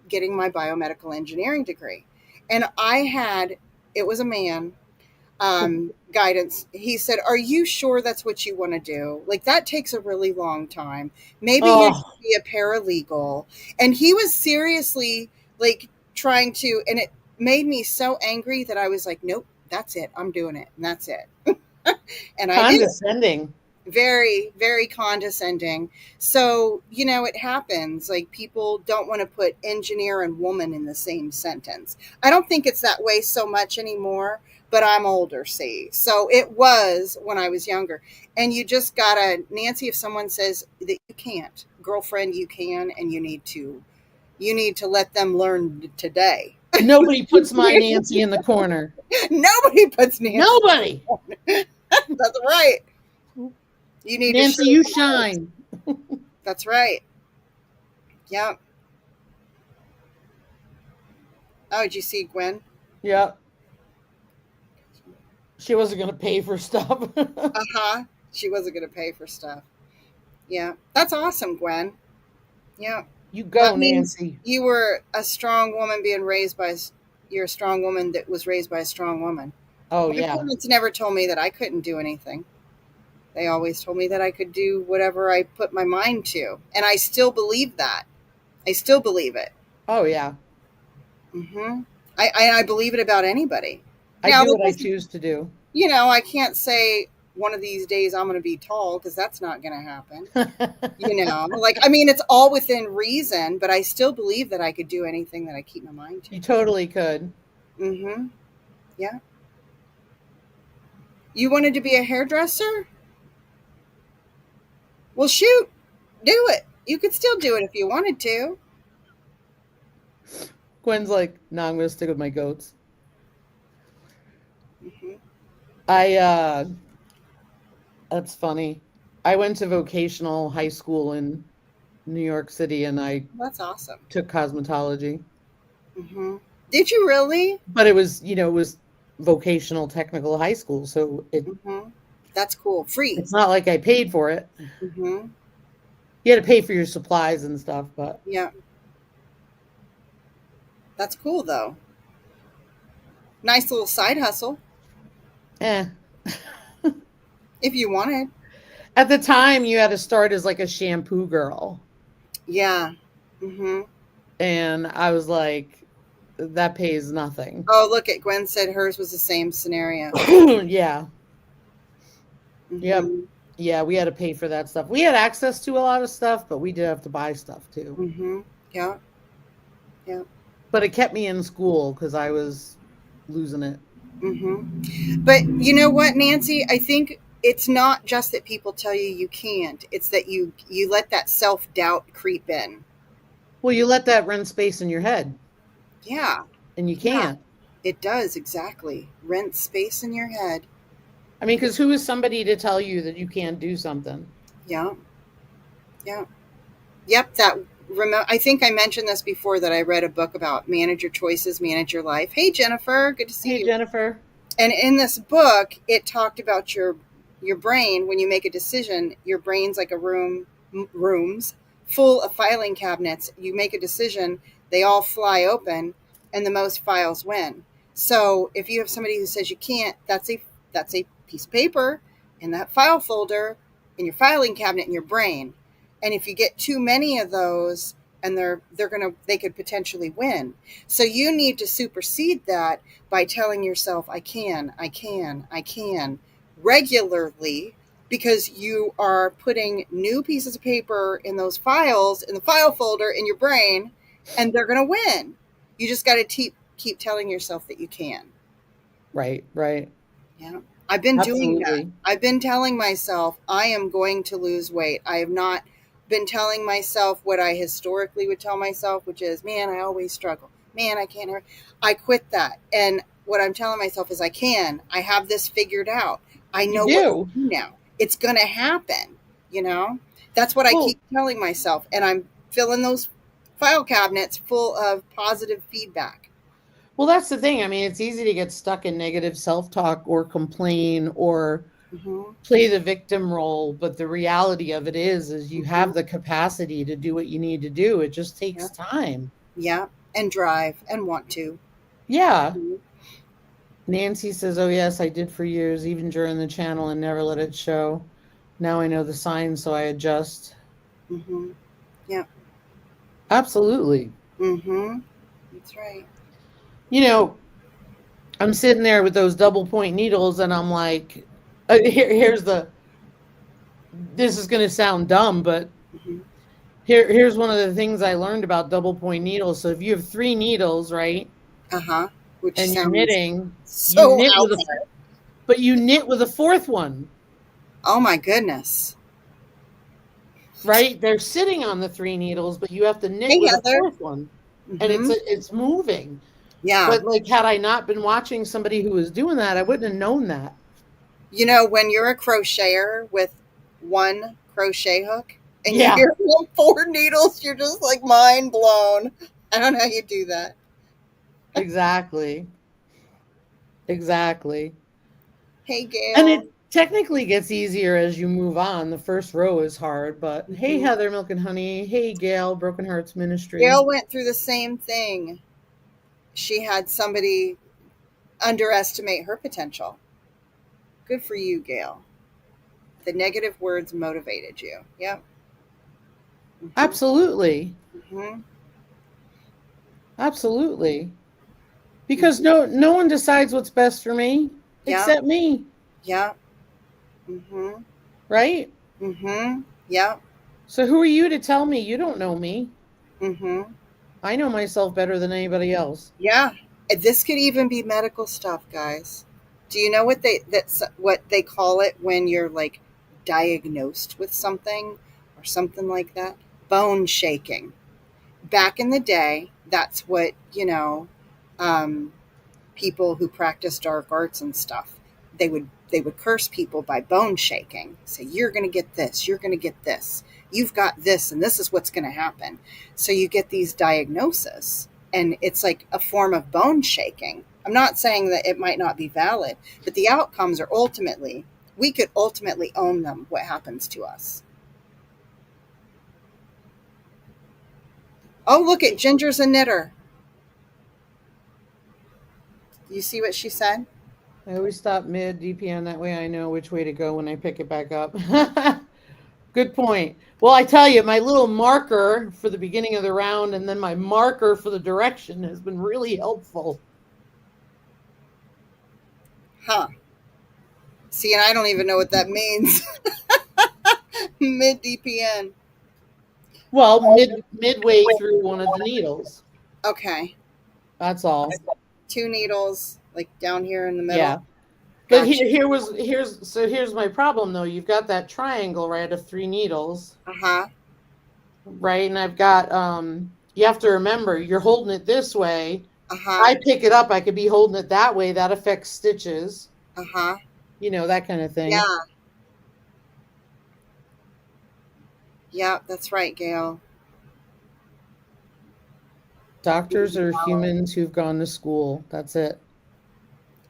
[SPEAKER 2] getting my biomedical engineering degree. And it was a man, guidance. He said, "Are you sure that's what you want to do? Like, that takes a really long time. Maybe you
[SPEAKER 1] Oh,
[SPEAKER 2] should be a paralegal." And he was seriously like trying to, and it made me so angry that I was like, "Nope, that's it. I'm doing it, and that's it." And I did.
[SPEAKER 1] condescending.
[SPEAKER 2] Very, very condescending. So, it happens. Like, people don't want to put engineer and woman in the same sentence. I don't think it's that way so much anymore, but I'm older, see. So it was when I was younger. And you just gotta, Nancy, if someone says that you can't, girlfriend, you can, and you need to let them learn today.
[SPEAKER 1] Nobody puts my Nancy in the corner.
[SPEAKER 2] Nobody puts Nancy.
[SPEAKER 1] Nobody.
[SPEAKER 2] That's right. You need to show
[SPEAKER 1] Nancy, you
[SPEAKER 2] light.
[SPEAKER 1] shine.
[SPEAKER 2] That's right. Yep. Oh, did you see Gwen?
[SPEAKER 1] Yep. She wasn't going to pay for stuff.
[SPEAKER 2] Uh-huh. She wasn't going to pay for stuff. Yeah. That's awesome, Gwen. Yeah.
[SPEAKER 1] You
[SPEAKER 2] That
[SPEAKER 1] go,
[SPEAKER 2] means
[SPEAKER 1] Nancy.
[SPEAKER 2] you were a strong woman being raised by, you're a strong woman that was raised by a strong woman.
[SPEAKER 1] Oh,
[SPEAKER 2] My
[SPEAKER 1] yeah.
[SPEAKER 2] parents never told me that I couldn't do anything. They always told me that I could do whatever I put my mind to. And I still believe that. I still believe it.
[SPEAKER 1] Oh, yeah.
[SPEAKER 2] Hmm. I believe it about anybody.
[SPEAKER 1] I
[SPEAKER 2] Now,
[SPEAKER 1] do
[SPEAKER 2] that
[SPEAKER 1] what I
[SPEAKER 2] doesn't,
[SPEAKER 1] choose to do.
[SPEAKER 2] I can't say one of these days I'm going to be tall because that's not going to happen. Like, I mean, it's all within reason, but I still believe that I could do anything that I keep my mind to.
[SPEAKER 1] You totally could.
[SPEAKER 2] Mm-hmm. Yeah. You wanted to be a hairdresser? Well, shoot, do it. You could still do it if you wanted to.
[SPEAKER 1] Gwen's like, no, I'm going to stick with my goats.
[SPEAKER 2] Hmm.
[SPEAKER 1] I, that's funny. I went to vocational high school in New York City and I
[SPEAKER 2] That's awesome.
[SPEAKER 1] took cosmetology.
[SPEAKER 2] Hmm. Did you really?
[SPEAKER 1] But it was vocational technical high school. So
[SPEAKER 2] Hmm. That's cool. Free.
[SPEAKER 1] it's not like I paid for it.
[SPEAKER 2] Hmm.
[SPEAKER 1] You had to pay for your supplies and stuff, but
[SPEAKER 2] Yeah. That's cool, though. Nice little side hustle
[SPEAKER 1] eh.
[SPEAKER 2] if you wanted.
[SPEAKER 1] At the time, you had to start as like a shampoo girl.
[SPEAKER 2] Yeah. Hmm.
[SPEAKER 1] And I was like, that pays nothing.
[SPEAKER 2] Oh, look at Gwen said hers was the same scenario.
[SPEAKER 1] Yeah. Yep.
[SPEAKER 2] Hmm.
[SPEAKER 1] Yeah, we had to pay for that stuff. We had access to a lot of stuff, but we did have to buy stuff too.
[SPEAKER 2] Hmm. Yeah. Yeah.
[SPEAKER 1] But it kept me in school because I was losing it.
[SPEAKER 2] Hmm. But you know what, Nancy? I think it's not just that people tell you you can't. It's that you let that self doubt creep in.
[SPEAKER 1] Well, you let that rent space in your head,
[SPEAKER 2] Yeah.
[SPEAKER 1] and you
[SPEAKER 2] Yeah.
[SPEAKER 1] can't.
[SPEAKER 2] It does exactly. Rent space in your head.
[SPEAKER 1] I mean, because who is somebody to tell you that you can't do something?
[SPEAKER 2] Yeah. Yeah. Yep. That remote. I think I mentioned this before that I read a book about manage your choices, manage your life. Hey, Jennifer. Good to see
[SPEAKER 1] Hey,
[SPEAKER 2] you.
[SPEAKER 1] Jennifer.
[SPEAKER 2] And in this book, it talked about your brain. When you make a decision, your brain's like a rooms full of filing cabinets. You make a decision, they all fly open, and the most files win. So if you have somebody who says you can't, that's a piece of paper in that file folder in your filing cabinet in your brain. And if you get too many of those, and they could potentially win. So you need to supersede that by telling yourself, I can regularly, because you are putting new pieces of paper in those files in the file folder in your brain, and they're going to win. You just got to keep telling yourself that you can.
[SPEAKER 1] Right, right.
[SPEAKER 2] Yeah. I've been doing that.
[SPEAKER 1] Absolutely.
[SPEAKER 2] I've been telling myself I am going to lose weight. I have not been telling myself what I historically would tell myself, which is, man, I always struggle. Man, I can't. I quit that. And what I'm telling myself is, I can. I have this figured out. I
[SPEAKER 1] You
[SPEAKER 2] know what to
[SPEAKER 1] do.
[SPEAKER 2] do now. It's going to happen. You know, that's what I
[SPEAKER 1] Well,
[SPEAKER 2] keep telling myself. And I'm filling those file cabinets full of positive feedback.
[SPEAKER 1] well, that's the thing. I mean, it's easy to get stuck in negative self-talk or complain or
[SPEAKER 2] Hmm.
[SPEAKER 1] play the victim role, but the reality of it is you
[SPEAKER 2] Hmm.
[SPEAKER 1] have the capacity to do what you need to do. It just
[SPEAKER 2] Yeah.
[SPEAKER 1] takes time.
[SPEAKER 2] Yeah. And drive and want to.
[SPEAKER 1] Yeah.
[SPEAKER 2] Mhm.
[SPEAKER 1] Nancy says, "Oh yes, I did for years, even during the channel and never let it show. Now I know the signs, so I adjust."
[SPEAKER 2] Mhm. Yeah.
[SPEAKER 1] Absolutely.
[SPEAKER 2] Mhm. That's right.
[SPEAKER 1] You know, I'm sitting there with those double point needles and I'm like, here's the, this is going to sound dumb, but
[SPEAKER 2] Mhm.
[SPEAKER 1] here's one of the things I learned about double point needles. So if you have three needles, right,
[SPEAKER 2] Uh-huh. Which
[SPEAKER 1] and you're
[SPEAKER 2] sounds
[SPEAKER 1] knitting, you
[SPEAKER 2] so
[SPEAKER 1] knit with
[SPEAKER 2] out
[SPEAKER 1] a,
[SPEAKER 2] there.
[SPEAKER 1] but you knit with a fourth one,
[SPEAKER 2] Oh my goodness.
[SPEAKER 1] right? They're sitting on the three needles, but you have to knit
[SPEAKER 2] Hey
[SPEAKER 1] with a
[SPEAKER 2] Heather.
[SPEAKER 1] fourth one, and
[SPEAKER 2] Mhm.
[SPEAKER 1] it's moving.
[SPEAKER 2] Yeah.
[SPEAKER 1] But like, had I not been watching somebody who was doing that, I wouldn't have known that.
[SPEAKER 2] You know, when you're a crocheter with one crochet hook and you
[SPEAKER 1] Yeah,
[SPEAKER 2] hear four needles, you're just like mind blown. I don't know how you do that.
[SPEAKER 1] exactly, exactly.
[SPEAKER 2] Hey
[SPEAKER 1] And
[SPEAKER 2] Gail.
[SPEAKER 1] it technically gets easier as you move on. The first row is hard, but hey,
[SPEAKER 2] Mhm.
[SPEAKER 1] Heather, Milk and Honey. Hey, Gail, Broken Hearts Ministry.
[SPEAKER 2] Gail went through the same thing. She had somebody underestimate her potential. Good for you, Gail. The negative words motivated you. Yep. Hmm.
[SPEAKER 1] Absolutely.
[SPEAKER 2] Hmm.
[SPEAKER 1] Absolutely. Because
[SPEAKER 2] Hmm.
[SPEAKER 1] no one decides what's best for me
[SPEAKER 2] Yep.
[SPEAKER 1] except me,
[SPEAKER 2] Yep. Hmm.
[SPEAKER 1] right?
[SPEAKER 2] Hmm. Yep.
[SPEAKER 1] So who are you to tell me you don't know me?
[SPEAKER 2] Hmm.
[SPEAKER 1] I know myself better than anybody else.
[SPEAKER 2] Yeah. And this could even be medical stuff, guys. Do you know what they call it when you're like diagnosed with something or something like that? Bone shaking. Back in the day, that's what, um, people who practice dark arts and stuff, they would curse people by bone shaking, say, you're going to get this, you're going to get this, you've got this, and this is what's going to happen. So you get these diagnoses, and it's like a form of bone shaking. I'm not saying that it might not be valid, but the outcomes are ultimately, we could ultimately own them, what happens to us. Oh, look at Ginger's a knitter. You see what she said?
[SPEAKER 1] I always stop mid DPN. That way I know which way to go when I pick it back up. Good point. Well, I tell you, my little marker for the beginning of the round and then my marker for the direction has been really helpful.
[SPEAKER 2] Huh. See, and I don't even know what that means. Mid DPN.
[SPEAKER 1] Well, midway through one of the needles.
[SPEAKER 2] Okay.
[SPEAKER 1] That's all.
[SPEAKER 2] Two needles, like down here in the
[SPEAKER 1] Yeah.
[SPEAKER 2] middle.
[SPEAKER 1] But
[SPEAKER 2] Gotcha.
[SPEAKER 1] here's my problem though. You've got that triangle, right, of three needles,
[SPEAKER 2] Uh huh.
[SPEAKER 1] right? And I've got you have to remember you're holding it this way.
[SPEAKER 2] Uh huh.
[SPEAKER 1] I pick it up, I could be holding it that way. That affects stitches,
[SPEAKER 2] Uh huh.
[SPEAKER 1] that kind of thing.
[SPEAKER 2] Yeah. Yeah. That's right, Gail.
[SPEAKER 1] Doctors are humans who've gone to school. That's it.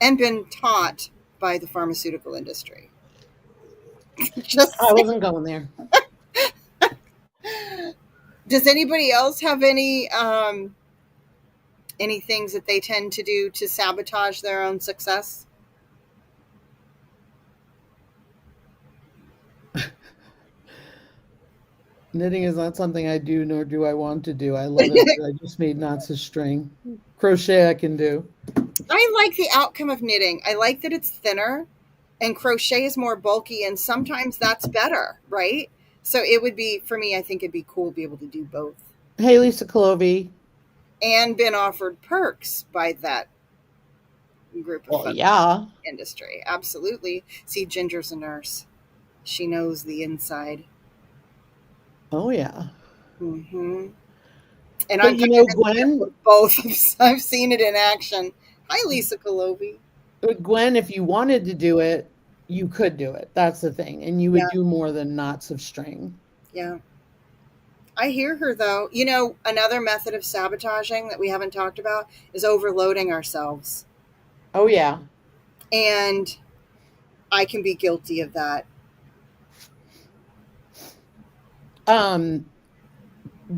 [SPEAKER 2] And been taught by the pharmaceutical industry. Just
[SPEAKER 1] I
[SPEAKER 2] saying.
[SPEAKER 1] wasn't going there.
[SPEAKER 2] Does anybody else have any things that they tend to do to sabotage their own success?
[SPEAKER 1] Knitting is not something I do, nor do I want to do. I love it, but I just made knots of string. Crochet I can do.
[SPEAKER 2] I like the outcome of knitting. I like that it's thinner. and crochet is more bulky, and sometimes that's better, right? So it would be, for me, I think it'd be cool to be able to do both,
[SPEAKER 1] Hey, Lisa Clovey.
[SPEAKER 2] and been offered perks by that group of
[SPEAKER 1] Well,
[SPEAKER 2] folks
[SPEAKER 1] yeah.
[SPEAKER 2] in the industry. Absolutely. See, Ginger's a nurse. She knows the inside.
[SPEAKER 1] Oh, yeah.
[SPEAKER 2] Hmm. And
[SPEAKER 1] But
[SPEAKER 2] I'm
[SPEAKER 1] you
[SPEAKER 2] kind
[SPEAKER 1] know,
[SPEAKER 2] of in the middle
[SPEAKER 1] Gwen,
[SPEAKER 2] of both. I've seen it in action. Hi, Lisa Kolobi.
[SPEAKER 1] Gwen, if you wanted to do it, you could do it. That's the thing. And you would
[SPEAKER 2] Yeah,
[SPEAKER 1] do more than knots of string.
[SPEAKER 2] yeah. I hear her though. Another method of sabotaging that we haven't talked about is overloading ourselves.
[SPEAKER 1] Oh, yeah.
[SPEAKER 2] And I can be guilty of that.
[SPEAKER 1] Um,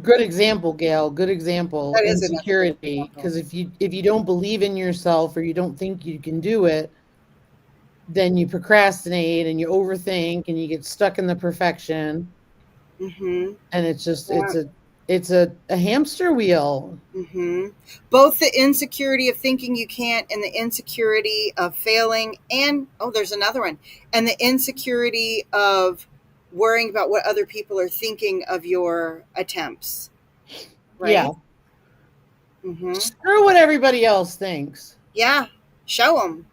[SPEAKER 1] Good example, Gail. Good example.
[SPEAKER 2] That is another good
[SPEAKER 1] Insecurity.
[SPEAKER 2] example.
[SPEAKER 1] Because if you don't believe in yourself or you don't think you can do it, then you procrastinate and you overthink and you get stuck in the perfection.
[SPEAKER 2] Mm-hmm.
[SPEAKER 1] And it's just
[SPEAKER 2] Yeah.
[SPEAKER 1] it's a hamster wheel.
[SPEAKER 2] Mm-hmm. Both the insecurity of thinking you can't and the insecurity of failing, and oh, there's another one, and the insecurity of worrying about what other people are thinking of your attempts,
[SPEAKER 1] Yeah.
[SPEAKER 2] right? Mm-hmm.
[SPEAKER 1] Screw what everybody else thinks.
[SPEAKER 2] Yeah. Show them.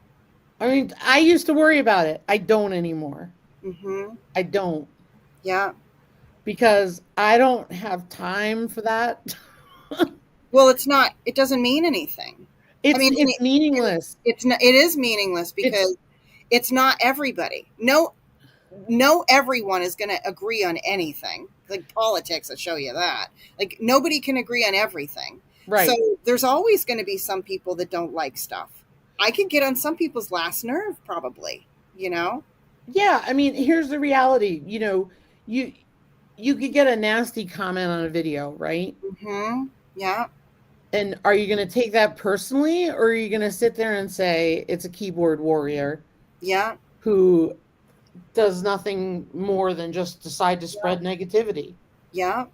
[SPEAKER 1] I mean, I used to worry about it. I don't anymore.
[SPEAKER 2] Mm-hmm.
[SPEAKER 1] I don't
[SPEAKER 2] Yeah.
[SPEAKER 1] because I don't have time for that.
[SPEAKER 2] Well, it's not. It doesn't mean anything. I mean,
[SPEAKER 1] It's meaningless.
[SPEAKER 2] it's not. It is meaningless
[SPEAKER 1] It's
[SPEAKER 2] because it's not everybody. No, everyone is going to agree on anything. Like politics will show you that. Like nobody can agree on everything. So
[SPEAKER 1] right.
[SPEAKER 2] there's always going to be some people that don't like stuff. I could get on some people's last nerve, probably. You know.
[SPEAKER 1] Yeah, I mean, here's the reality. You you could get a nasty comment on a video, right?
[SPEAKER 2] Hmm. Yeah.
[SPEAKER 1] And are you going to take that personally, or are you going to sit there and say it's a keyboard warrior
[SPEAKER 2] Yeah.
[SPEAKER 1] who does nothing more than just decide to
[SPEAKER 2] Yeah.
[SPEAKER 1] spread negativity?
[SPEAKER 2] Yeah.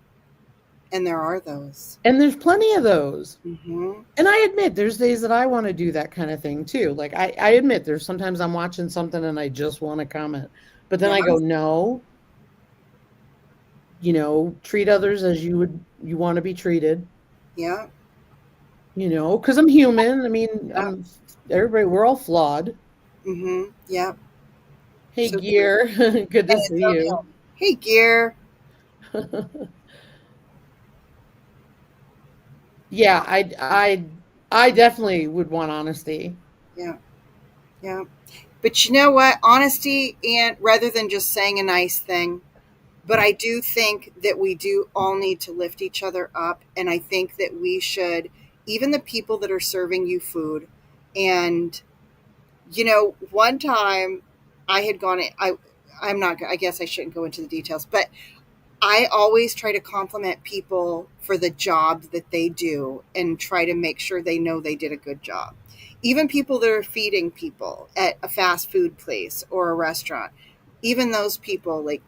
[SPEAKER 2] And there are those.
[SPEAKER 1] And there's plenty of those.
[SPEAKER 2] Hmm.
[SPEAKER 1] And I admit there's days that I want to do that kind of thing too. Like I admit there's sometimes I'm watching something and I just want to comment. But then
[SPEAKER 2] Yeah.
[SPEAKER 1] I go, no, treat others as you want to be treated,
[SPEAKER 2] Yeah.
[SPEAKER 1] because I'm human. I mean,
[SPEAKER 2] Yeah.
[SPEAKER 1] we're all flawed.
[SPEAKER 2] Hmm. Yeah.
[SPEAKER 1] Hey,
[SPEAKER 2] So true.
[SPEAKER 1] Gear, good
[SPEAKER 2] And
[SPEAKER 1] to
[SPEAKER 2] it's
[SPEAKER 1] see you.
[SPEAKER 2] okay. Hey, Gear.
[SPEAKER 1] Yeah, I definitely would want honesty.
[SPEAKER 2] Yeah. Yeah. But you know what? Honesty, and rather than just saying a nice thing, but I do think that we do all need to lift each other up. And I think that we should, even the people that are serving you food. And, one time I had gone, I'm not, I guess I shouldn't go into the details, but I always try to compliment people for the job that they do and try to make sure they know they did a good job. Even people that are feeding people at a fast food place or a restaurant, even those people, like,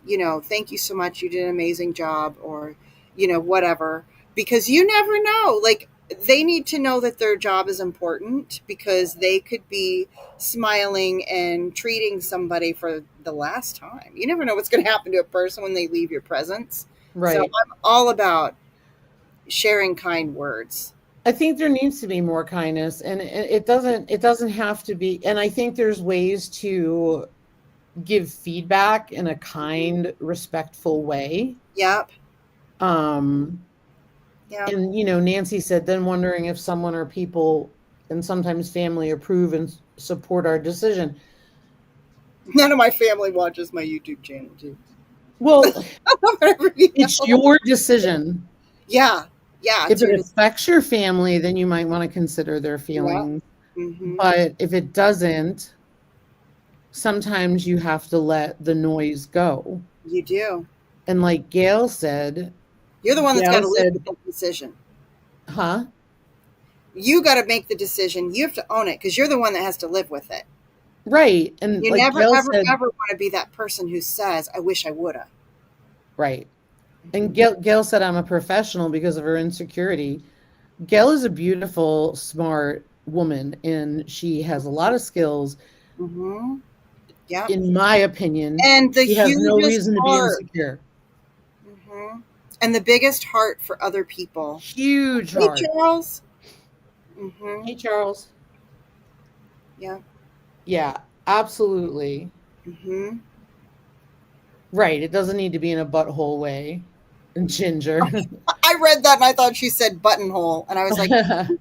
[SPEAKER 2] thank you so much, you did an amazing job, or, whatever, because you never know. Like, they need to know that their job is important because they could be smiling and treating somebody for the last time. You never know what's going to happen to a person when they leave your presence. So
[SPEAKER 1] Right.
[SPEAKER 2] I'm all about sharing kind words.
[SPEAKER 1] I think there needs to be more kindness, and it doesn't have to be. And I think there's ways to give feedback in a kind, respectful way.
[SPEAKER 2] Yep.
[SPEAKER 1] Um,
[SPEAKER 2] Yep.
[SPEAKER 1] and Nancy said, then wondering if someone or people and sometimes family approve and support our decision.
[SPEAKER 2] None of my family watches my YouTube channel, too.
[SPEAKER 1] Well,
[SPEAKER 2] Everybody
[SPEAKER 1] it's
[SPEAKER 2] else.
[SPEAKER 1] your decision.
[SPEAKER 2] Yeah. Yeah.
[SPEAKER 1] If
[SPEAKER 2] It's
[SPEAKER 1] it
[SPEAKER 2] your
[SPEAKER 1] affects your family, then you might want to consider their
[SPEAKER 2] Yeah.
[SPEAKER 1] feelings.
[SPEAKER 2] Hmm.
[SPEAKER 1] But if it doesn't, sometimes you have to let the noise go.
[SPEAKER 2] You do.
[SPEAKER 1] And like
[SPEAKER 2] You're the one that's got
[SPEAKER 1] Gail
[SPEAKER 2] to live with
[SPEAKER 1] said,
[SPEAKER 2] that decision.
[SPEAKER 1] huh?
[SPEAKER 2] You got to make the decision. You have to own it because you're the one that has to live with it.
[SPEAKER 1] Right. And
[SPEAKER 2] You
[SPEAKER 1] like
[SPEAKER 2] never,
[SPEAKER 1] Gail
[SPEAKER 2] ever,
[SPEAKER 1] said,
[SPEAKER 2] ever want to be that person who says, I wish I would have.
[SPEAKER 1] right. And Gail said, I'm a professional because of her insecurity. Gail is a beautiful, smart woman, and she has a lot of skills.
[SPEAKER 2] Mm-hmm. Yep.
[SPEAKER 1] in my opinion,
[SPEAKER 2] And the
[SPEAKER 1] he has no
[SPEAKER 2] hugest
[SPEAKER 1] reason to be
[SPEAKER 2] heart.
[SPEAKER 1] insecure.
[SPEAKER 2] Hmm. And the biggest heart for other people.
[SPEAKER 1] Huge
[SPEAKER 2] Hey,
[SPEAKER 1] heart.
[SPEAKER 2] Charles. Hmm.
[SPEAKER 1] Hey, Charles.
[SPEAKER 2] Yeah.
[SPEAKER 1] Yeah, absolutely.
[SPEAKER 2] Hmm.
[SPEAKER 1] Right. It doesn't need to be in a butthole way. And Ginger.
[SPEAKER 2] I read that and I thought she said buttonhole, and I was like,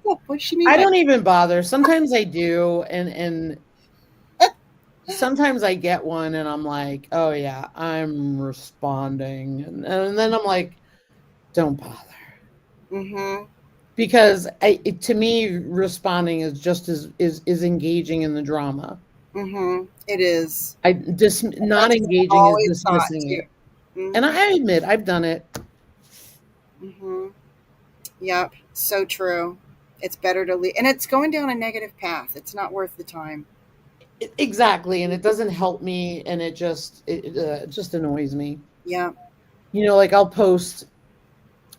[SPEAKER 2] what does she mean
[SPEAKER 1] I
[SPEAKER 2] by?
[SPEAKER 1] don't even bother. Sometimes I do, and sometimes I get one and I'm like, oh yeah, I'm responding. And then I'm like, don't bother.
[SPEAKER 2] Hmm.
[SPEAKER 1] Because to me, responding is just as is engaging in the drama.
[SPEAKER 2] Hmm. It is.
[SPEAKER 1] I not
[SPEAKER 2] That's what I've
[SPEAKER 1] engaging is
[SPEAKER 2] always thought
[SPEAKER 1] dismissing
[SPEAKER 2] too.
[SPEAKER 1] it. And
[SPEAKER 2] Hmm.
[SPEAKER 1] I admit I've done it.
[SPEAKER 2] Hmm. Yep. So true. It's better to leave, and it's going down a negative path. It's not worth the time.
[SPEAKER 1] Exactly, and it doesn't help me, and it just annoys me.
[SPEAKER 2] Yeah.
[SPEAKER 1] Like I'll post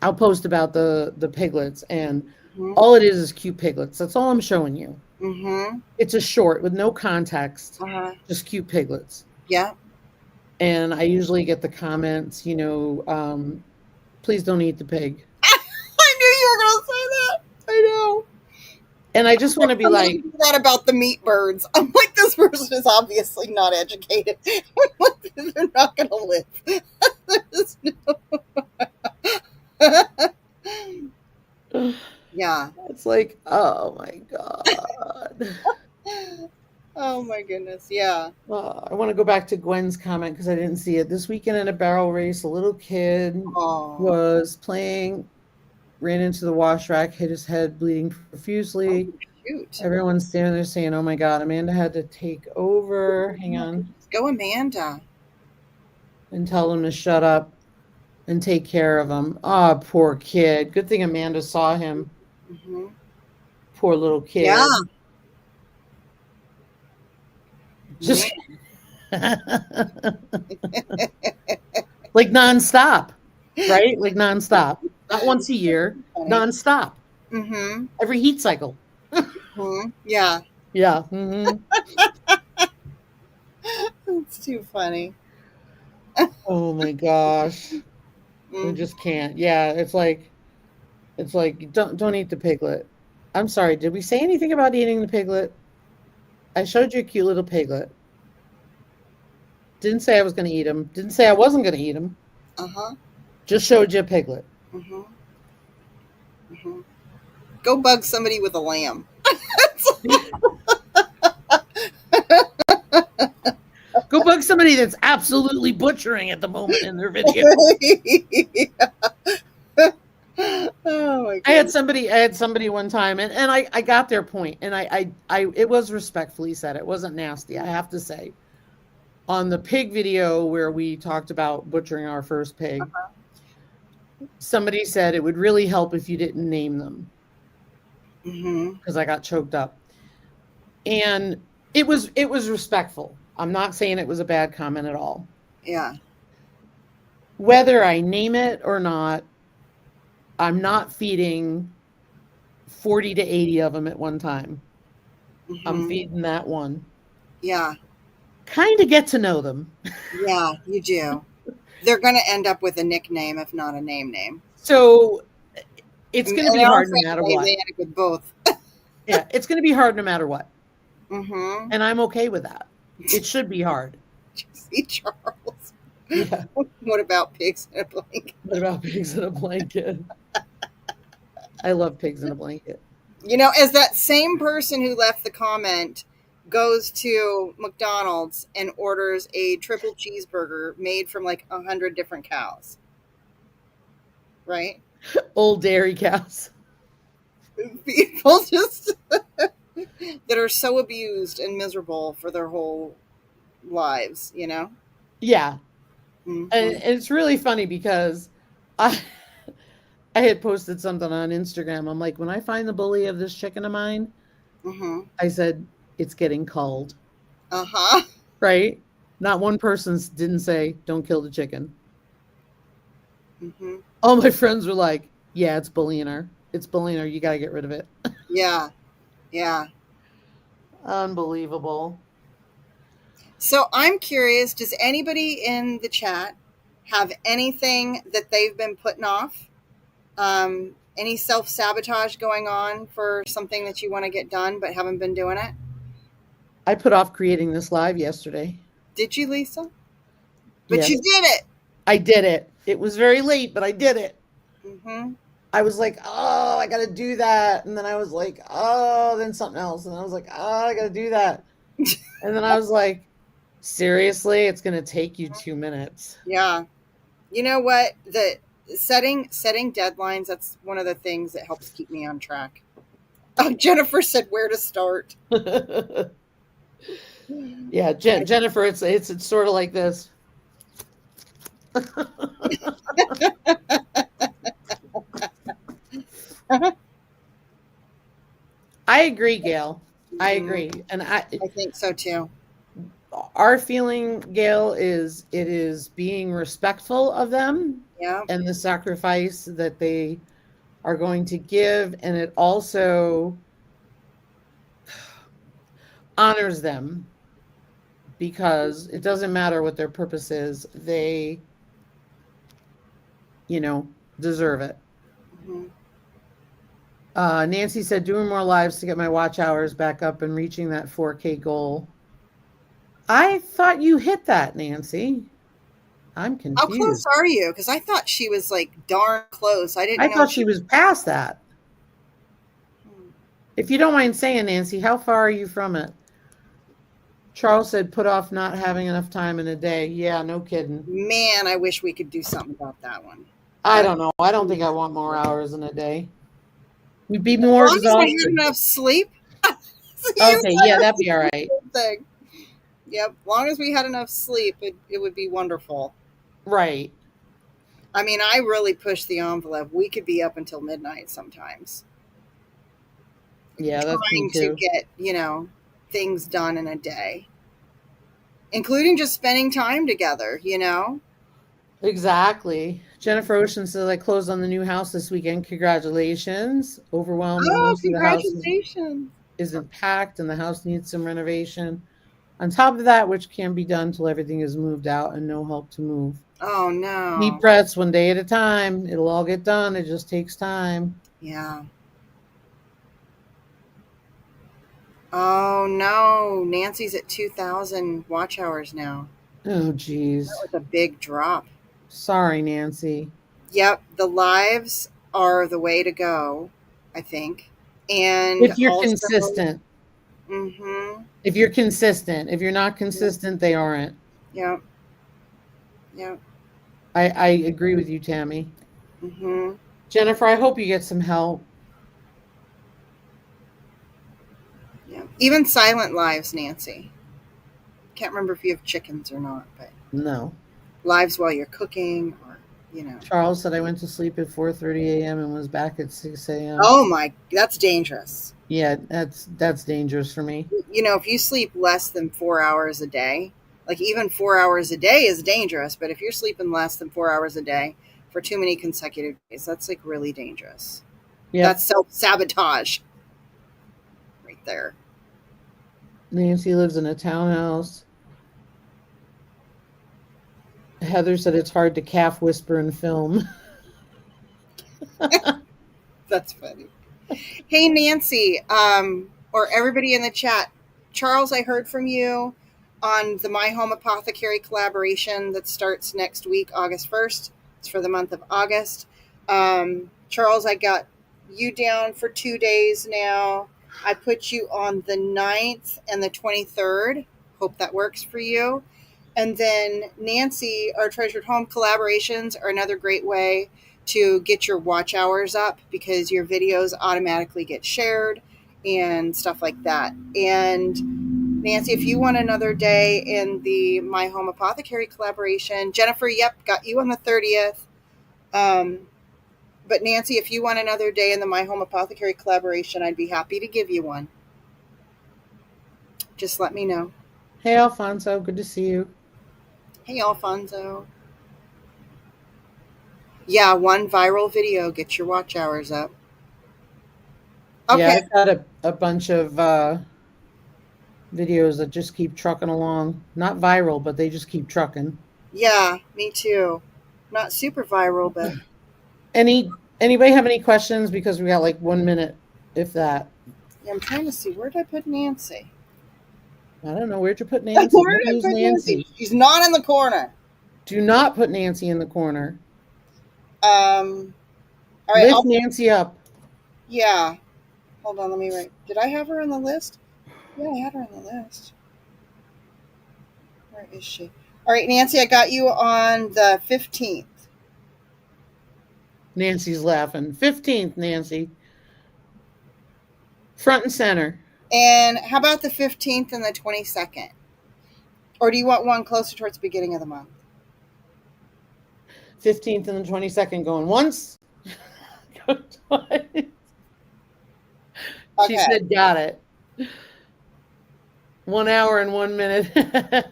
[SPEAKER 1] about the piglets, and
[SPEAKER 2] Hmm.
[SPEAKER 1] all it is cute piglets. That's all I'm showing you.
[SPEAKER 2] Hmm.
[SPEAKER 1] It's a short with no context,
[SPEAKER 2] Uh-huh.
[SPEAKER 1] just cute piglets.
[SPEAKER 2] Yeah.
[SPEAKER 1] And I usually get the comments, please don't eat the pig.
[SPEAKER 2] I knew you were going to say that. I know.
[SPEAKER 1] And I just want to be
[SPEAKER 2] Somebody
[SPEAKER 1] like,
[SPEAKER 2] do that about the meat birds. I'm like, this person is obviously not educated. They're not going to live. There's no- yeah.
[SPEAKER 1] it's like, oh my God.
[SPEAKER 2] Oh my goodness. Yeah.
[SPEAKER 1] I want to go back to Gwen's comment because I didn't see it. This weekend in a barrel race, a little kid
[SPEAKER 2] Oh,
[SPEAKER 1] was playing, ran into the wash rack, hit his head, bleeding
[SPEAKER 2] oh
[SPEAKER 1] profusely.
[SPEAKER 2] shoot.
[SPEAKER 1] Everyone's standing there saying, oh my God, Amanda had to take over.
[SPEAKER 2] Oh
[SPEAKER 1] Hang
[SPEAKER 2] my
[SPEAKER 1] on.
[SPEAKER 2] goodness. Go Amanda.
[SPEAKER 1] And tell him to shut up and take care of him. Ah, oh, poor kid. Good thing Amanda saw him.
[SPEAKER 2] Hmm.
[SPEAKER 1] Poor little
[SPEAKER 2] Yeah.
[SPEAKER 1] kid.
[SPEAKER 2] Man.
[SPEAKER 1] Just like nonstop, right? Like nonstop. Not once a year,
[SPEAKER 2] Funny.
[SPEAKER 1] nonstop.
[SPEAKER 2] Hmm.
[SPEAKER 1] Every heat cycle.
[SPEAKER 2] Hmm. Yeah.
[SPEAKER 1] Yeah. Hmm.
[SPEAKER 2] It's too funny.
[SPEAKER 1] Oh my gosh. I
[SPEAKER 2] Mm.
[SPEAKER 1] just can't. Yeah, it's like don't eat the piglet. I'm sorry, did we say anything about eating the piglet? I showed you a cute little piglet. Didn't say I was going to eat him. Didn't say I wasn't going to eat him.
[SPEAKER 2] Uh-huh.
[SPEAKER 1] Just showed you a piglet.
[SPEAKER 2] Hmm. Hmm. Go bug somebody with a lamb.
[SPEAKER 1] Go bug somebody that's absolutely butchering at the moment in their video.
[SPEAKER 2] Oh my
[SPEAKER 1] I had
[SPEAKER 2] goodness.
[SPEAKER 1] somebody, I had somebody one time, and I got their point, and it was respectfully said. It wasn't nasty, I have to say. On the pig video where we talked about butchering our first pig, somebody said it would really help if you didn't name them
[SPEAKER 2] Hmm.
[SPEAKER 1] because I got choked up. And it was respectful. I'm not saying it was a bad comment at all.
[SPEAKER 2] Yeah.
[SPEAKER 1] Whether I name it or not, I'm not feeding 40 to 80 of them at one time. I'm
[SPEAKER 2] Hmm.
[SPEAKER 1] feeding that one.
[SPEAKER 2] Yeah.
[SPEAKER 1] Kind of get to know them.
[SPEAKER 2] Yeah, you do. They're going to end up with a nickname, if not a name.
[SPEAKER 1] So it's
[SPEAKER 2] And
[SPEAKER 1] going to be
[SPEAKER 2] our
[SPEAKER 1] hard no matter
[SPEAKER 2] family, they
[SPEAKER 1] what.
[SPEAKER 2] end up with both.
[SPEAKER 1] Yeah, it's going to be hard no matter what.
[SPEAKER 2] Hmm.
[SPEAKER 1] And I'm okay with that. It should be hard.
[SPEAKER 2] See, Charles.
[SPEAKER 1] Yeah.
[SPEAKER 2] What about pigs in a blanket?
[SPEAKER 1] What about pigs in a blanket? I love pigs in a blanket.
[SPEAKER 2] As that same person who left the comment goes to McDonald's and orders a triple cheeseburger made from like 100 different cows, right?
[SPEAKER 1] Old dairy cows.
[SPEAKER 2] People just that are so abused and miserable for their whole lives.
[SPEAKER 1] Yeah. And
[SPEAKER 2] Hmm.
[SPEAKER 1] it's really funny because I I had posted something on Instagram. I'm like, when I find the bully of this chicken of mine,
[SPEAKER 2] Hmm.
[SPEAKER 1] I said, it's getting called,
[SPEAKER 2] Uh-huh.
[SPEAKER 1] right? Not one person didn't say, don't kill the chicken.
[SPEAKER 2] Hmm.
[SPEAKER 1] All my friends were like, yeah, it's bullying her. It's bullying her. You got to get rid of it.
[SPEAKER 2] Yeah. Yeah.
[SPEAKER 1] Unbelievable.
[SPEAKER 2] So I'm curious, does anybody in the chat have anything that they've been putting off? Any self sabotage going on for something that you want to get done but haven't been doing it?
[SPEAKER 1] I put off creating this live yesterday.
[SPEAKER 2] Did you, Lisa? But you
[SPEAKER 1] Yes,
[SPEAKER 2] did it.
[SPEAKER 1] I did it. It was very late, but I did it.
[SPEAKER 2] Mm-hmm.
[SPEAKER 1] I was like, oh, I got to do that. And then I was like, oh, then something else. And I was like, oh, I got to do that. And then I was like, seriously, it's going to take you 2 minutes.
[SPEAKER 2] Yeah. You know what? The setting deadlines, that's one of the things that helps keep me on track. Oh, Jennifer said where to start.
[SPEAKER 1] Yeah, Jennifer, it's sort of like this. I agree, Gail. I
[SPEAKER 2] Mhm.
[SPEAKER 1] agree. And
[SPEAKER 2] I think so too.
[SPEAKER 1] our feeling, Gail, is it is being respectful of them
[SPEAKER 2] Yeah.
[SPEAKER 1] and the sacrifice that they are going to give, and it also honors them because it doesn't matter what their purpose is, they, you know, deserve it.
[SPEAKER 2] Mhm.
[SPEAKER 1] Nancy said, doing more lives to get my watch hours back up and reaching that 4K goal. I thought you hit that, Nancy. I'm
[SPEAKER 2] How close
[SPEAKER 1] confused.
[SPEAKER 2] are you? Because I thought she was like darn close. I
[SPEAKER 1] I
[SPEAKER 2] didn't know
[SPEAKER 1] thought she
[SPEAKER 2] she.
[SPEAKER 1] was past that. If you don't mind saying, Nancy, how far are you from it? Charles said, put off not having enough time in a day. Yeah, no kidding.
[SPEAKER 2] Man, I wish we could do something about that one.
[SPEAKER 1] I
[SPEAKER 2] That.
[SPEAKER 1] don't know. I don't think I want more hours in a day. We'd be
[SPEAKER 2] As
[SPEAKER 1] more
[SPEAKER 2] long as we had
[SPEAKER 1] exhausted.
[SPEAKER 2] enough sleep, you
[SPEAKER 1] Okay,
[SPEAKER 2] said
[SPEAKER 1] yeah,
[SPEAKER 2] that's
[SPEAKER 1] that'd be all
[SPEAKER 2] a
[SPEAKER 1] right.
[SPEAKER 2] good thing. Yep, as long as we had enough sleep, it would be wonderful.
[SPEAKER 1] Right.
[SPEAKER 2] I mean, I really push the envelope. We could be up until midnight sometimes,
[SPEAKER 1] Yeah, that's me
[SPEAKER 2] trying to
[SPEAKER 1] too.
[SPEAKER 2] get, things done in a day, including just spending time together.
[SPEAKER 1] Exactly. Jennifer Ocean says I closed on the new house this weekend. Congratulations. Overwhelmed.
[SPEAKER 2] Oh,
[SPEAKER 1] Most of the house
[SPEAKER 2] congratulations.
[SPEAKER 1] isn't packed and the house needs some renovation. On top of that, which can be done till everything is moved out and no help to move.
[SPEAKER 2] Oh,
[SPEAKER 1] Deep
[SPEAKER 2] no.
[SPEAKER 1] breaths, one day at a time. It'll all get done. It just takes time.
[SPEAKER 2] Yeah. Oh, no. Nancy's at 2,000 watch hours now.
[SPEAKER 1] Oh,
[SPEAKER 2] That
[SPEAKER 1] geez.
[SPEAKER 2] was a big drop.
[SPEAKER 1] Sorry, Nancy.
[SPEAKER 2] Yep, the lives are the way to go, I think. And
[SPEAKER 1] If you're
[SPEAKER 2] also,
[SPEAKER 1] consistent,
[SPEAKER 2] mm-hmm,
[SPEAKER 1] if you're not consistent, they aren't.
[SPEAKER 2] yep, yep,
[SPEAKER 1] I agree with you, Tammy.
[SPEAKER 2] mm-hmm,
[SPEAKER 1] Jennifer, I hope you get some help.
[SPEAKER 2] yep. Even silent lives, Nancy. Can't remember if you have chickens or not, but
[SPEAKER 1] No.
[SPEAKER 2] lives while you're cooking or.
[SPEAKER 1] Charles said I went to sleep at 4:30 a.m. and was back at 6 a.m.
[SPEAKER 2] Oh my, that's dangerous.
[SPEAKER 1] Yeah, that's dangerous for me.
[SPEAKER 2] If you sleep less than 4 hours a day, like even 4 hours a day is dangerous, but if you're sleeping less than 4 hours a day for too many consecutive days, that's like really dangerous.
[SPEAKER 1] Yep.
[SPEAKER 2] That's self sabotage right there.
[SPEAKER 1] Nancy lives in a townhouse. Heather said it's hard to calf whisper and film.
[SPEAKER 2] That's funny. Hey, Nancy, or everybody in the chat. Charles, I heard from you on the My Home Apothecary collaboration that starts next week, August 1st. It's for the month of August. Charles, I got you down for 2 days now. I put you on the 9th and the 23rd. Hope that works for you. And then Nancy, our Treasured Home collaborations are another great way to get your watch hours up because your videos automatically get shared and stuff like that. And Nancy, if you want another day in the My Home Apothecary collaboration, Jennifer, yep, got you on the 30th. But Nancy, if you want another day in the My Home Apothecary collaboration, I'd be happy to give you one. Just let me know.
[SPEAKER 1] Hey, Alfonso, good to see you.
[SPEAKER 2] Hey, Alfonso. Yeah, one viral video gets your watch hours up.
[SPEAKER 1] Yeah,
[SPEAKER 2] Okay.
[SPEAKER 1] I've got a bunch of videos that just keep trucking along. Not viral, but they just keep trucking.
[SPEAKER 2] Yeah, me too. Not super viral, but
[SPEAKER 1] Anybody have any questions? Because we got like 1 minute, if that.
[SPEAKER 2] yeah, I'm trying to see where did I put Nancy?
[SPEAKER 1] I don't know. Where'd you put Nancy?
[SPEAKER 2] Where
[SPEAKER 1] Don't
[SPEAKER 2] did I
[SPEAKER 1] lose
[SPEAKER 2] put Nancy?
[SPEAKER 1] Nancy.
[SPEAKER 2] She's not in the corner.
[SPEAKER 1] Do not put Nancy in the corner.
[SPEAKER 2] All right,
[SPEAKER 1] Lift
[SPEAKER 2] I'll
[SPEAKER 1] Nancy up.
[SPEAKER 2] yeah. Hold on, let me write. Did I have her on the list? Yeah, I had her on the list. Where is she? All right, Nancy, I got you on the 15th.
[SPEAKER 1] Nancy's laughing. 15th, Nancy. Front and center.
[SPEAKER 2] And how about the 15th and the 22nd? Or do you want one closer towards the beginning of the month?
[SPEAKER 1] 15th and the 22nd going once. Go twice. She
[SPEAKER 2] Okay.
[SPEAKER 1] said, got it. 1 hour and 1 minute.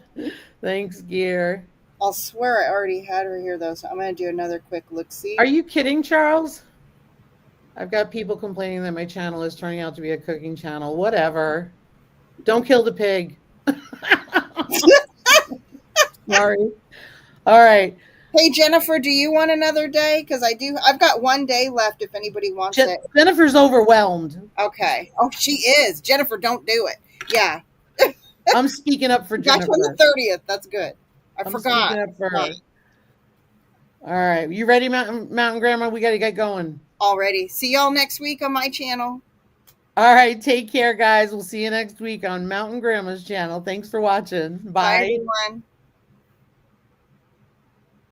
[SPEAKER 1] Thanks, Gear.
[SPEAKER 2] I'll swear I already had her here, though, so I'm going to do another quick look-see.
[SPEAKER 1] Are you kidding, Charles? I've got people complaining that my channel is turning out to be a cooking channel. Whatever. Don't kill the pig. Sorry. All right.
[SPEAKER 2] Hey, Jennifer, do you want another day? Because I've got 1 day left if anybody wants it.
[SPEAKER 1] Jennifer's overwhelmed.
[SPEAKER 2] Okay. Oh, she is. Jennifer, don't do it. Yeah.
[SPEAKER 1] I'm speaking up for
[SPEAKER 2] Got
[SPEAKER 1] Jennifer.
[SPEAKER 2] you on the 30th. That's good. I'm forgot.
[SPEAKER 1] Speaking up for her. All right. You ready, Mountain Grandma? We got to get going.
[SPEAKER 2] Already. See y'all next week on my channel.
[SPEAKER 1] All right. Take care, guys. We'll see you next week on Mountain Grandma's channel. Thanks for watching. Bye.
[SPEAKER 2] Bye everyone.